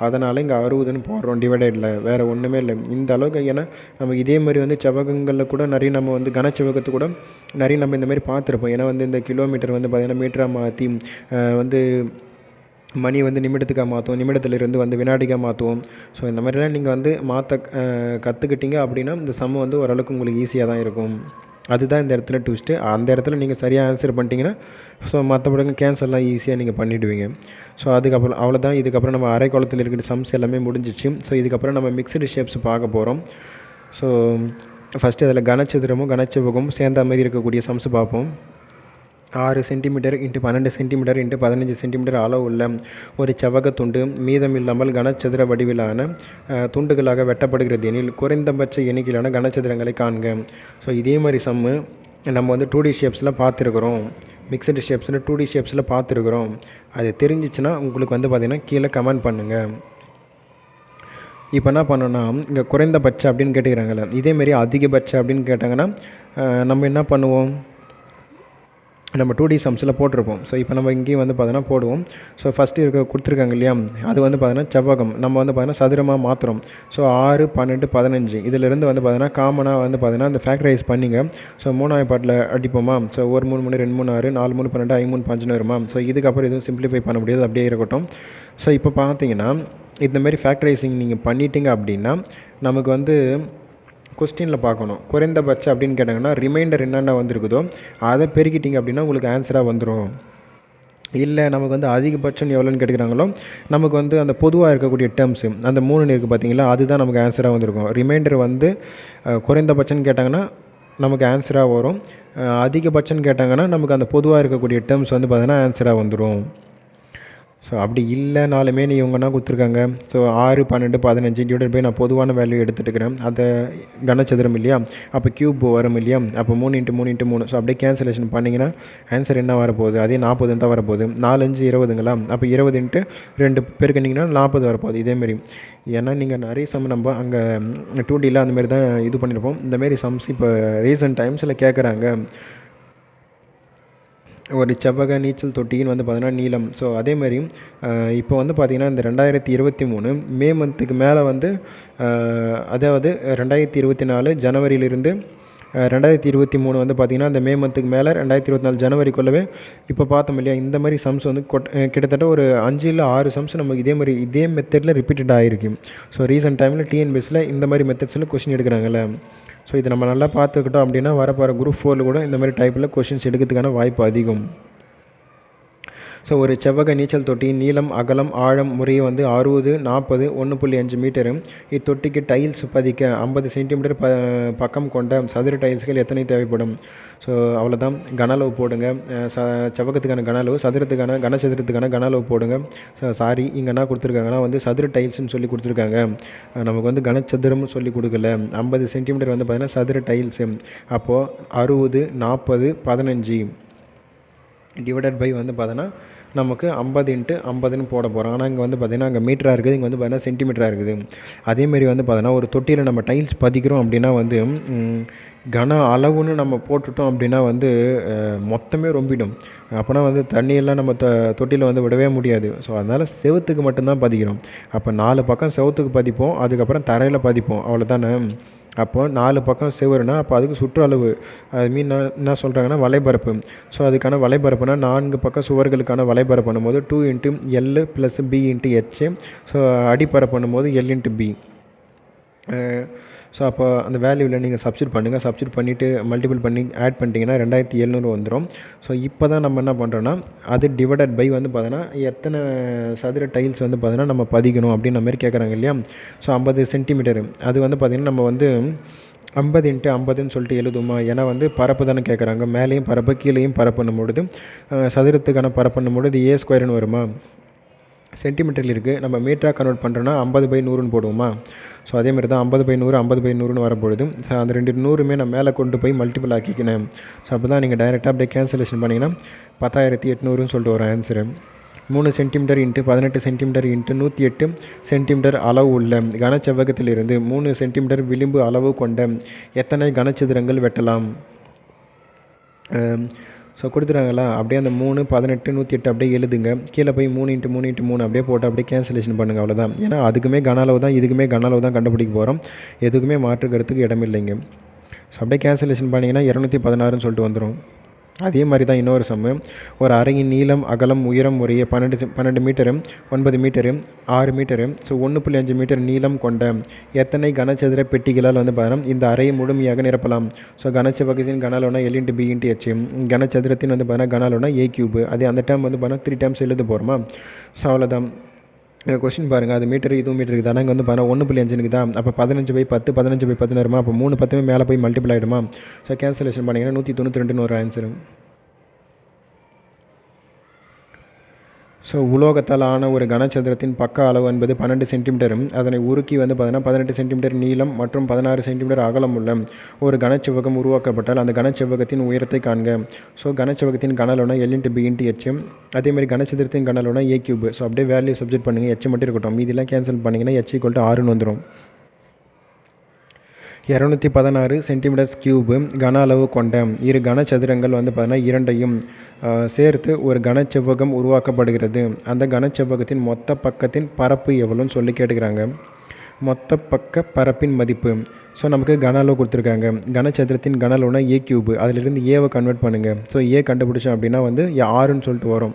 அதனால் இங்கே 60ன்னு போடுறோம் டிவைடடில், வேறு ஒன்றுமே இல்லை. இந்த அளவுக்கு ஏன்னா நமக்கு இதே மாதிரி வந்து செவ்வகங்களில் கூட நிறைய நம்ம வந்து கனச்செவ்வகத்து கூட நிறைய நம்ம இந்த மாதிரி பார்த்துருப்போம். ஏன்னா வந்து இந்த கிலோமீட்டர் வந்து பார்த்திங்கன்னா மீட்டராக மாற்றி வந்து மணி வந்து நிமிடத்துக்காக மாற்றுவோம், நிமிடத்திலிருந்து வந்து வினாடிக்காக மாற்றுவோம். ஸோ இந்த மாதிரிலாம் நீங்கள் வந்து மாற்ற கற்றுக்கிட்டீங்க அப்படின்னா இந்த சம் வந்து ஓரளவுக்கு உங்களுக்கு ஈஸியாக தான் இருக்கும். அதுதான் இந்த இடத்துல ட்விஸ்ட்டு. அந்த இடத்துல நீங்கள் சரியாக ஆன்சர் பண்ணிட்டீங்கன்னா ஸோ மற்றபடிங்க கேன்சல்லாம் ஈஸியாக நீங்கள் பண்ணிவிடுவீங்க. ஸோ அதுக்கப்புறம் அவ்வளோதான். இதுக்கப்புறம் நம்ம அரைக்கோளத்தில் இருக்கிற சம்ஸ் எல்லாமே முடிஞ்சிச்சு. ஸோ இதுக்கப்புறம் நம்ம மிக்சடு ஷேப்ஸ் பார்க்க போகிறோம். ஸோ ஃபஸ்ட்டு அதில் கனச்சதுரமும் கனச்செவ்வகமும் சேர்ந்த மாதிரி இருக்கக்கூடிய சம்ஸ் பார்ப்போம். 6 சென்டிமீட்டர் × 12 சென்டிமீட்டர் × 15 சென்டிமீட்டர் அளவு உள்ள ஒரு செவ்வக துண்டு மீதமில்லாமல் கனச்சதுர வடிவிலான துண்டுகளாக வெட்டப்படுகிறது எனில் குறைந்தபட்ச எண்ணிக்கையிலான கனச்சதுரங்களை காண்க. ஸோ இதே மாதிரி சம்மு நம்ம வந்து 2D ஷேப்ஸில் பார்த்துருக்குறோம். மிக்சடு ஷேப்ஸில் 2D ஷேப்ஸில் பார்த்துருக்குறோம். அது தெரிஞ்சிச்சுன்னா உங்களுக்கு வந்து பார்த்திங்கன்னா கீழே கமெண்ட் பண்ணுங்கள். இப்போ என்ன பண்ணோன்னா இங்கே குறைந்தபட்ச அப்படின்னு கேட்டுக்கிறாங்கல்ல, இதேமாரி அதிகபட்ச அப்படின்னு கேட்டாங்கன்னா நம்ம என்ன பண்ணுவோம், நம்ம 2D சம்ஸில் போட்டிருப்போம். ஸோ இப்போ நம்ம இங்கேயும் வந்து பார்த்தோன்னா போடுவோம். ஸோ ஃபஸ்ட்டு கொடுத்துருக்காங்க இல்லையா, அது வந்து பார்த்தீங்கன்னா செவ்வகம் நம்ம வந்து பார்த்தீங்கன்னா சதுரமாக மாற்றுறோம். ஸோ 6, 12, 15 இதிலிருந்து வந்து பார்த்தீங்கன்னா காமனாக வந்து பார்த்தீங்கன்னா அந்த ஃபேக்டரைஸ் பண்ணிங்க. ஸோ 3ஆம் பாட்டில் அடிப்போமா. ஸோ 1 3 3 2 3 6 4 3 12 5 3 5 வருமா. ஸோ இதுக்கப்புறம் எதுவும் சிம்பிளிஃபை பண்ண முடியாது, அப்படியே இருக்கட்டும். ஸோ இப்போ பார்த்தீங்கன்னா இந்தமாரி ஃபேக்டரைசிங் நீங்கள் பண்ணிட்டீங்க அப்படின்னா நமக்கு வந்து கொஸ்டினில் பார்க்கணும். குறைந்தபட்சம் அப்படின்னு கேட்டாங்கன்னா ரிமைண்டர் என்னென்ன வந்திருக்குதோ அதை பெருக்கிட்டிங்க அப்படின்னா உங்களுக்கு ஆன்சராக வந்துடும். இல்லை நமக்கு வந்து அதிகபட்சம் எவ்வளோன்னு கேட்டுக்கிறாங்களோ நமக்கு வந்து அந்த பொதுவாக இருக்கக்கூடிய டேர்ம்ஸு அந்த 3 இருக்குது பார்த்தீங்களா, அதுதான் நமக்கு ஆன்சராக வந்திருக்கும். ரிமைண்டர் வந்து குறைந்தபட்சம்னு கேட்டாங்கன்னா நமக்கு ஆன்சராக வரும். அதிகபட்சம்னு கேட்டாங்கன்னா நமக்கு அந்த பொதுவாக இருக்கக்கூடிய டேர்ம்ஸ் வந்து பார்த்தீங்கன்னா ஆன்சராக வந்துடும். ஸோ அப்படி இல்லைனாலுமே நீ இவங்க என்ன கொடுத்துருக்காங்க, ஸோ 6, 12, 15 டிவைடட் பை நான் பொதுவான வேல்யூ எடுத்துகிட்டுக்கிறேன். அதை கனச்சதுரம் இல்லையா, அப்போ க்யூப் வரும் இல்லையா, அப்போ 3 × 3 × 3. ஸோ அப்படியே கேன்சலேஷன் பண்ணிங்கன்னா ஆன்சர் என்ன வரப்போகுது, அதே 40 தான் வரப்போகுது. 4 5 20ங்களா, அப்போ 20 × 2 பெருக்கினீங்கன்னா 40 வரப்போகுது. இதேமாரி ஏன்னா நீங்கள் நிறைய சம் நம்ம அங்கே 2Dயில் அந்தமாரி தான் இது பண்ணியிருப்போம். இந்தமாரி சம்ஸ் இப்போ ரீசன்ட் டைம்ஸில் கேட்குறாங்க. ஒரு செவ்வக நீச்சல் தொட்டின்னு வந்து பார்த்தீங்கன்னா நீளம். ஸோ அதேமாதிரி இப்போ வந்து பார்த்திங்கன்னா இந்த 2023 மே மந்த்துக்கு மேலே வந்து அதாவது 2024 ஜனவரியிலிருந்து 2023 வந்து பார்த்திங்கன்னா இந்த மே மந்த்துக்கு மேலே 2024 ஜனவரிக்குள்ளவே இப்போ பார்த்தோம் இல்லையா, இந்த மாதிரி சம்ஸ் வந்து கிட்டத்தட்ட ஒரு 5 இல்லை 6 சம்ஸ் நமக்கு இதே மெத்தடில் ரிப்பீட்டட் ஆகிருக்கு. ஸோ ரீசெண்ட் டைமில் டிஎன்பிஎஸ்சியில் இந்த மாதிரி மெத்தட்ஸில் கொஸ்டின் எடுக்கிறாங்கல்ல. ஸோ இதை நம்ம நல்லா பார்த்துக்கிட்டோம் அப்படின்னா வரப்போகிற குரூப் 4 கூட இந்த மாதிரி டைப்பில் கொஷின்ஸ் எடுக்கிறதுக்கான வாய்ப்பு அதிகம். ஸோ ஒரு செவ்வக நீச்சல் தொட்டியின் நீளம், அகலம், ஆழம் முறையே வந்து 60, 40, 1.5 மீட்டரு. இத்தொட்டிக்கு டைல்ஸ் பதிக்க 50 சென்டிமீட்டர் பக்கம் கொண்ட சதுர டைல்ஸ்கள் எத்தனை தேவைப்படும்? ஸோ அவ்வளோதான். கன அளவு போடுங்க. செவ்வகத்துக்கான கன அளவு, சதுரத்துக்கான கனசதுரத்துக்கான கன அளவு போடுங்க. சாரி, இங்கே என்ன கொடுத்துருக்காங்கன்னா வந்து சதுர டைல்ஸ்னு சொல்லி கொடுத்துருக்காங்க. நமக்கு வந்து கனச்சதுரம்னு சொல்லி கொடுக்கல. 50 சென்டிமீட்டர் வந்து பார்த்திங்கன்னா சதுர டைல்ஸு. அப்போது 60, 40, 15 டிவைடட் பை வந்து பார்த்தோன்னா நமக்கு 50 × 50ன்னு போட போகிறோம். ஆனால் இங்கே வந்து பார்த்திங்கன்னா அங்கே மீட்டராக இருக்குது, இங்கே வந்து பார்த்திங்கன்னா சென்டிமீட்டராக இருக்குது. அதேமாரி வந்து பார்த்தோன்னா ஒரு தொட்டியில் நம்ம டைல்ஸ் பதிக்கிறோம் அப்படின்னா வந்து கன அளவுன்னு நம்ம போட்டுட்டோம் அப்படின்னா வந்து மொத்தமே ரொம்பிடும். அப்போனா வந்து தண்ணியெல்லாம் நம்ம தொட்டியில் வந்து விடவே முடியாது. ஸோ அதனால் செவத்துக்கு மட்டும்தான் பதிக்கிறோம். அப்போ 4 பக்கம் செவத்துக்கு பதிப்போம், அதுக்கப்புறம் தரையில் பதிப்போம், அவ்வளோதானே. அப்போ 4 பக்கம் செவருனா அப்போ அதுக்கு சுற்றளவு, அது மீன் என்ன சொல்கிறாங்கன்னா வலைபரப்பு. ஸோ அதுக்கான வலைபரப்புனா 4 பக்கம் சுவர்களுக்கான வலைபரப்பு பண்ணும்போது 2 × L + B × H. ஸோ அடிப்பரப்பு பண்ணும்போது L × B. ஸோ அப்போ அந்த வேல்யூவில் நீங்கள் சப்ஸ்டியூட் பண்ணுங்கள். சப்ஸ்டியூட் பண்ணிவிட்டு மல்டிபிள் பண்ணி ஆட் பண்ணிட்டீங்கன்னா 2700 வந்துடும். ஸோ இப்போ தான் நம்ம என்ன பண்ணுறோன்னா அது டிவைடட் பை வந்து பார்த்தோன்னா எத்தனை சதுர டைல்ஸ் வந்து பார்த்தோன்னா நம்ம பதிக்கணும் அப்படின்ற மாதிரி கேட்குறாங்க இல்லையா. ஸோ 50 சென்டிமீட்டரு அது வந்து பார்த்திங்கன்னா நம்ம வந்து 50 × 50ன்னு சொல்லிட்டு எழுதுமா. ஏன்னா வந்து பரப்பு தானே கேட்குறாங்க. மேலேயும் பரப்பு கீழேயும் பரப்புன்னும் பொழுது சதுரத்துக்கான பரப்புன்னும் பொழுது A² வருமா. சென்டிமீட்டரில் இருக்குது, நம்ம மீட்டராக கன்வெர்ட் பண்ணுறோன்னா 50/100ன்னு போடுவோமா. ஸோ அதேமாதிரி தான் 50/100 50/100ன்னு வரப்பொழுது அந்த 2 100மே நான் மேலே கொண்டு போய் மல்டிபிள் ஆக்கிக்கினேன். ஸோ அப்போ தான் நீங்கள் டைரெக்டாக அப்படியே கேன்சலேஷன் பண்ணிங்கன்னா 10,800ன்னு சொல்லிட்டு வரும் ஆன்சரு. 3 சென்டிமீட்டர் × 18 சென்டிமீட்டர் × 108 சென்டிமீட்டர் அளவு உள்ள கனச்செவ்வகத்திலிருந்து 3 சென்டிமீட்டர் விளிம்பு அளவு கொண்ட எத்தனை கனச்சதுரங்கள் வெட்டலாம்? ஸோ கொடுத்துறாங்களா, அப்படியே அந்த 3, 18, 108 அப்படியே எழுதுங்க. கீழே போய் 3 × 3 × 3 அப்படியே போட்டு அப்படியே கேன்சலேஷன் பண்ணுங்கள், அவ்வளோதான். ஏன்னா அதுக்குமே கன அளவு தான், இதுக்குமே கன அளவு தான் கண்டுபிடிக்க போகிறோம். எதுக்குமே மாற்றுக்கிறதுக்கு இடமில்லைங்க. ஸோ அப்படியே கேன்சலேஷன் பண்ணிங்கன்னா 216ன்னு சொல்லிட்டு வந்துடும். அதே மாதிரி தான் இன்னொரு சம்மு. ஒரு அறையின் நீளம், அகலம், உயரம் முறையே 12 metre, 9 metre, 6 metre. So 1.5 metre நீளம் கொண்ட எத்தனை கனச்சதுர பெட்டிகளால் வந்து பார்த்தோன்னா இந்த அறையை முழுமையாக நிரப்பலாம்? ஸோ கனச்செவ்வகத்தின் கன அளவுனா L × B × H. கனச்சதுரத்தின் வந்து பார்த்தீங்கன்னா கன அளவுனா A³. அதே அந்த டைம் வந்து பார்த்தீங்கன்னா 3 டைம்ஸ் எழுத போகிறோமா. ஸோ அவ்வளோதான். கொஸ்டின் பாருங்கள், அது மீட்டர் இதுவும் மீட்டர் இருக்குது. ஆனால் இங்கே வந்து பார்த்தா 1.5 தான். அப்போ 15/10 15/10 வருமா. அப்போ 3 10 மேலே போய் மல்டிபிள் ஆகிடுமா. ஸோ கேன்சலேஷன் பண்ணிங்கன்னா 192ன்னு ஒரு ஆன்சரு. ஸோ உலோகத்தால் ஆன ஒரு கனச்சதுரத்தின் பக்க அளவு என்பது 12 சென்டிமீட்டரும் அதனை உருக்கி வந்து பார்த்தீங்கன்னா 18 சென்டிமீட்டர் நீளம் மற்றும் 16 சென்டிமீட்டர் அகலம் உள்ள ஒரு கனச்செவ்வகம் உருவாக்கப்பட்டால் அந்த கனச்செவ்வகத்தின் உயரத்தை காண்க. ஸோ கனச்செவ்வகத்தின் கன அளவுனா L × B × H. அதேமாதிரி கனச்சதுரத்தின் கன அளவுனா A³. ஸோ அப்படியே வேல்யூ சப்ஜெக்ட் பண்ணுங்கள், H மட்டும் இருக்கட்டும். மீதிலாம் கேன்சல் பண்ணிங்கன்னா H = 6ன்னு வந்துடும். 216 சென்டிமீட்டர் கியூபு கன அளவு கொண்ட இரு கனச்சதுரங்கள் வந்து பார்த்தீங்கன்னா இரண்டையும் சேர்த்து ஒரு கனச்செவ்வகம் உருவாக்கப்படுகிறது. அந்த கனச்செவ்வகத்தின் மொத்த பக்கத்தின் பரப்பு எவ்வளோன்னு சொல்லி கேட்டுக்கிறாங்க. மொத்த பக்க பரப்பின் மதிப்பு. ஸோ நமக்கு கன அளவு கொடுத்துருக்காங்க. கனச்சதுரத்தின் கன அளவுனா A³. அதிலிருந்து ஏவை கன்வெர்ட் பண்ணுங்கள். ஸோ ஏ கண்டுபிடிச்சோம் அப்படின்னா வந்து 6ன்னு சொல்லிட்டு வரும்.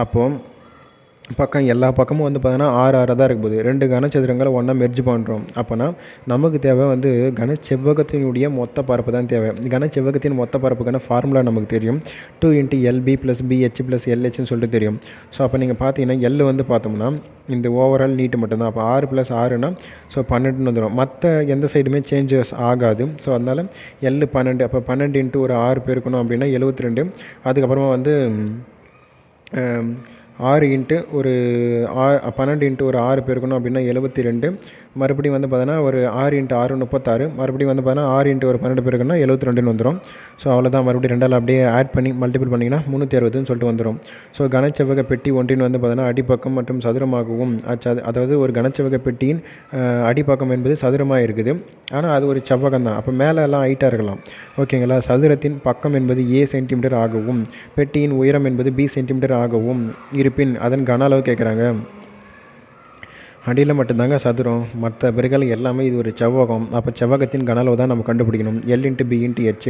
அப்போது பக்கம் எல்லா பக்கமும் வந்து பார்த்தீங்கன்னா 6 6 தான் இருக்க போகுது. 2 கனசதுரங்கள ஒண்ணா மெர்ஜ் பண்ணுறோம். அப்போனா நமக்கு தேவை வந்து கனசெவ்வகத்தினுடைய மொத்த பரப்பு தான் தேவை. கனசெவ்வகத்தின் மொத்த பரப்புக்கான ஃபார்முலா நமக்கு தெரியும். 2 × LB + BH + LHன்னு சொல்லிட்டு தெரியும். ஸோ அப்போ நீங்கள் பார்த்தீங்கன்னா L வந்து பார்த்தோம்னா இந்த ஓவரால் நீட்டு மட்டும்தான். அப்போ 6 + 6னா ஸோ 12ன்னு வந்துடும். மற்ற எந்த சைடுமே சேஞ்சஸ் ஆகாது. ஸோ அதனால் L 12. அப்போ 12 × ஒரு 6 பெருக்கணும் அப்படின்னா 72. அதுக்கப்புறமா வந்து 6 இன்ட்டு ஒரு 12 இன்ட்டு ஒரு 6 பெருக்கணும் அப்படின்னா 72. மறுபடியும் வந்து பார்த்தோன்னா ஒரு 6 × 6 36. மறுபடியும் வந்து பார்த்தோன்னா 6 இன்ட்டு ஒரு 12 பெருக்கணும்னா 72ன்னு வந்துடும். ஸோ அவ்வளோதான். மறுபடியும் ரெண்டால் அப்படியே ஆட் பண்ணி மல்டிபிள் பண்ணிங்கன்னா 360ன்னு சொல்லிட்டு வந்துடும். ஸோ கனசெவ்வக பெட்டி ஒன்றின் வந்து பார்த்தோன்னா அடிப்பக்கம் மற்றும் சதுரமாகவும் அதாவது ஒரு கனசெவ்வக பெட்டியின் அடிப்பக்கம் என்பது சதுரமாக இருக்குது. ஆனால் அது ஒரு செவ்வகம் தான். அப்போ மேலே எல்லாம் ஹைட்டாக இருக்கலாம். ஓகேங்களா. சதுரத்தின் பக்கம் என்பது A சென்டிமீட்டர் ஆகவும் பெட்டியின் உயரம் என்பது B சென்டிமீட்டர் ஆகவும் இருப்பின் அதன் கன அளவு கேட்குறாங்க. அடியில் மட்டும்தாங்க சதுரம், மற்ற பிறகு எல்லாமே இது ஒரு செவ்வகம். அப்போ செவ்வகத்தின் கன அளவு தான் நம்ம கண்டுபிடிக்கணும். L × B × H.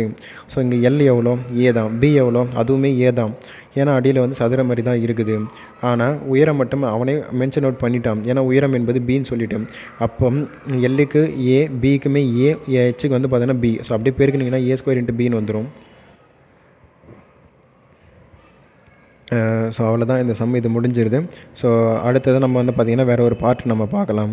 ஸோ இங்கே L எவ்வளோ, A தான். B எவ்வளோ, அதுவுமே A தான். ஏன்னா அடியில் வந்து சதுரம் மாதிரி தான் இருக்குது. ஆனால் உயரம் மட்டும் அவனே மென்ஷன் அவுட் பண்ணிட்டான். ஏன்னா உயரம் என்பது Bன்னு சொல்லிட்டேன். அப்போ Lக்கு A, Bக்குமே A, Hக்கு வந்து பார்த்தீங்கன்னா B. ஸோ அப்படியே பெருக்குனிங்கன்னா A² × Bன்னு வந்துடும். ஸோ அவ்வளோதான். இந்த சம் இது முடிஞ்சிருது. ஸோ அடுத்தது நம்ம வந்து பார்த்திங்கன்னா வேறு ஒரு பார்ட் நம்ம பார்க்கலாம்.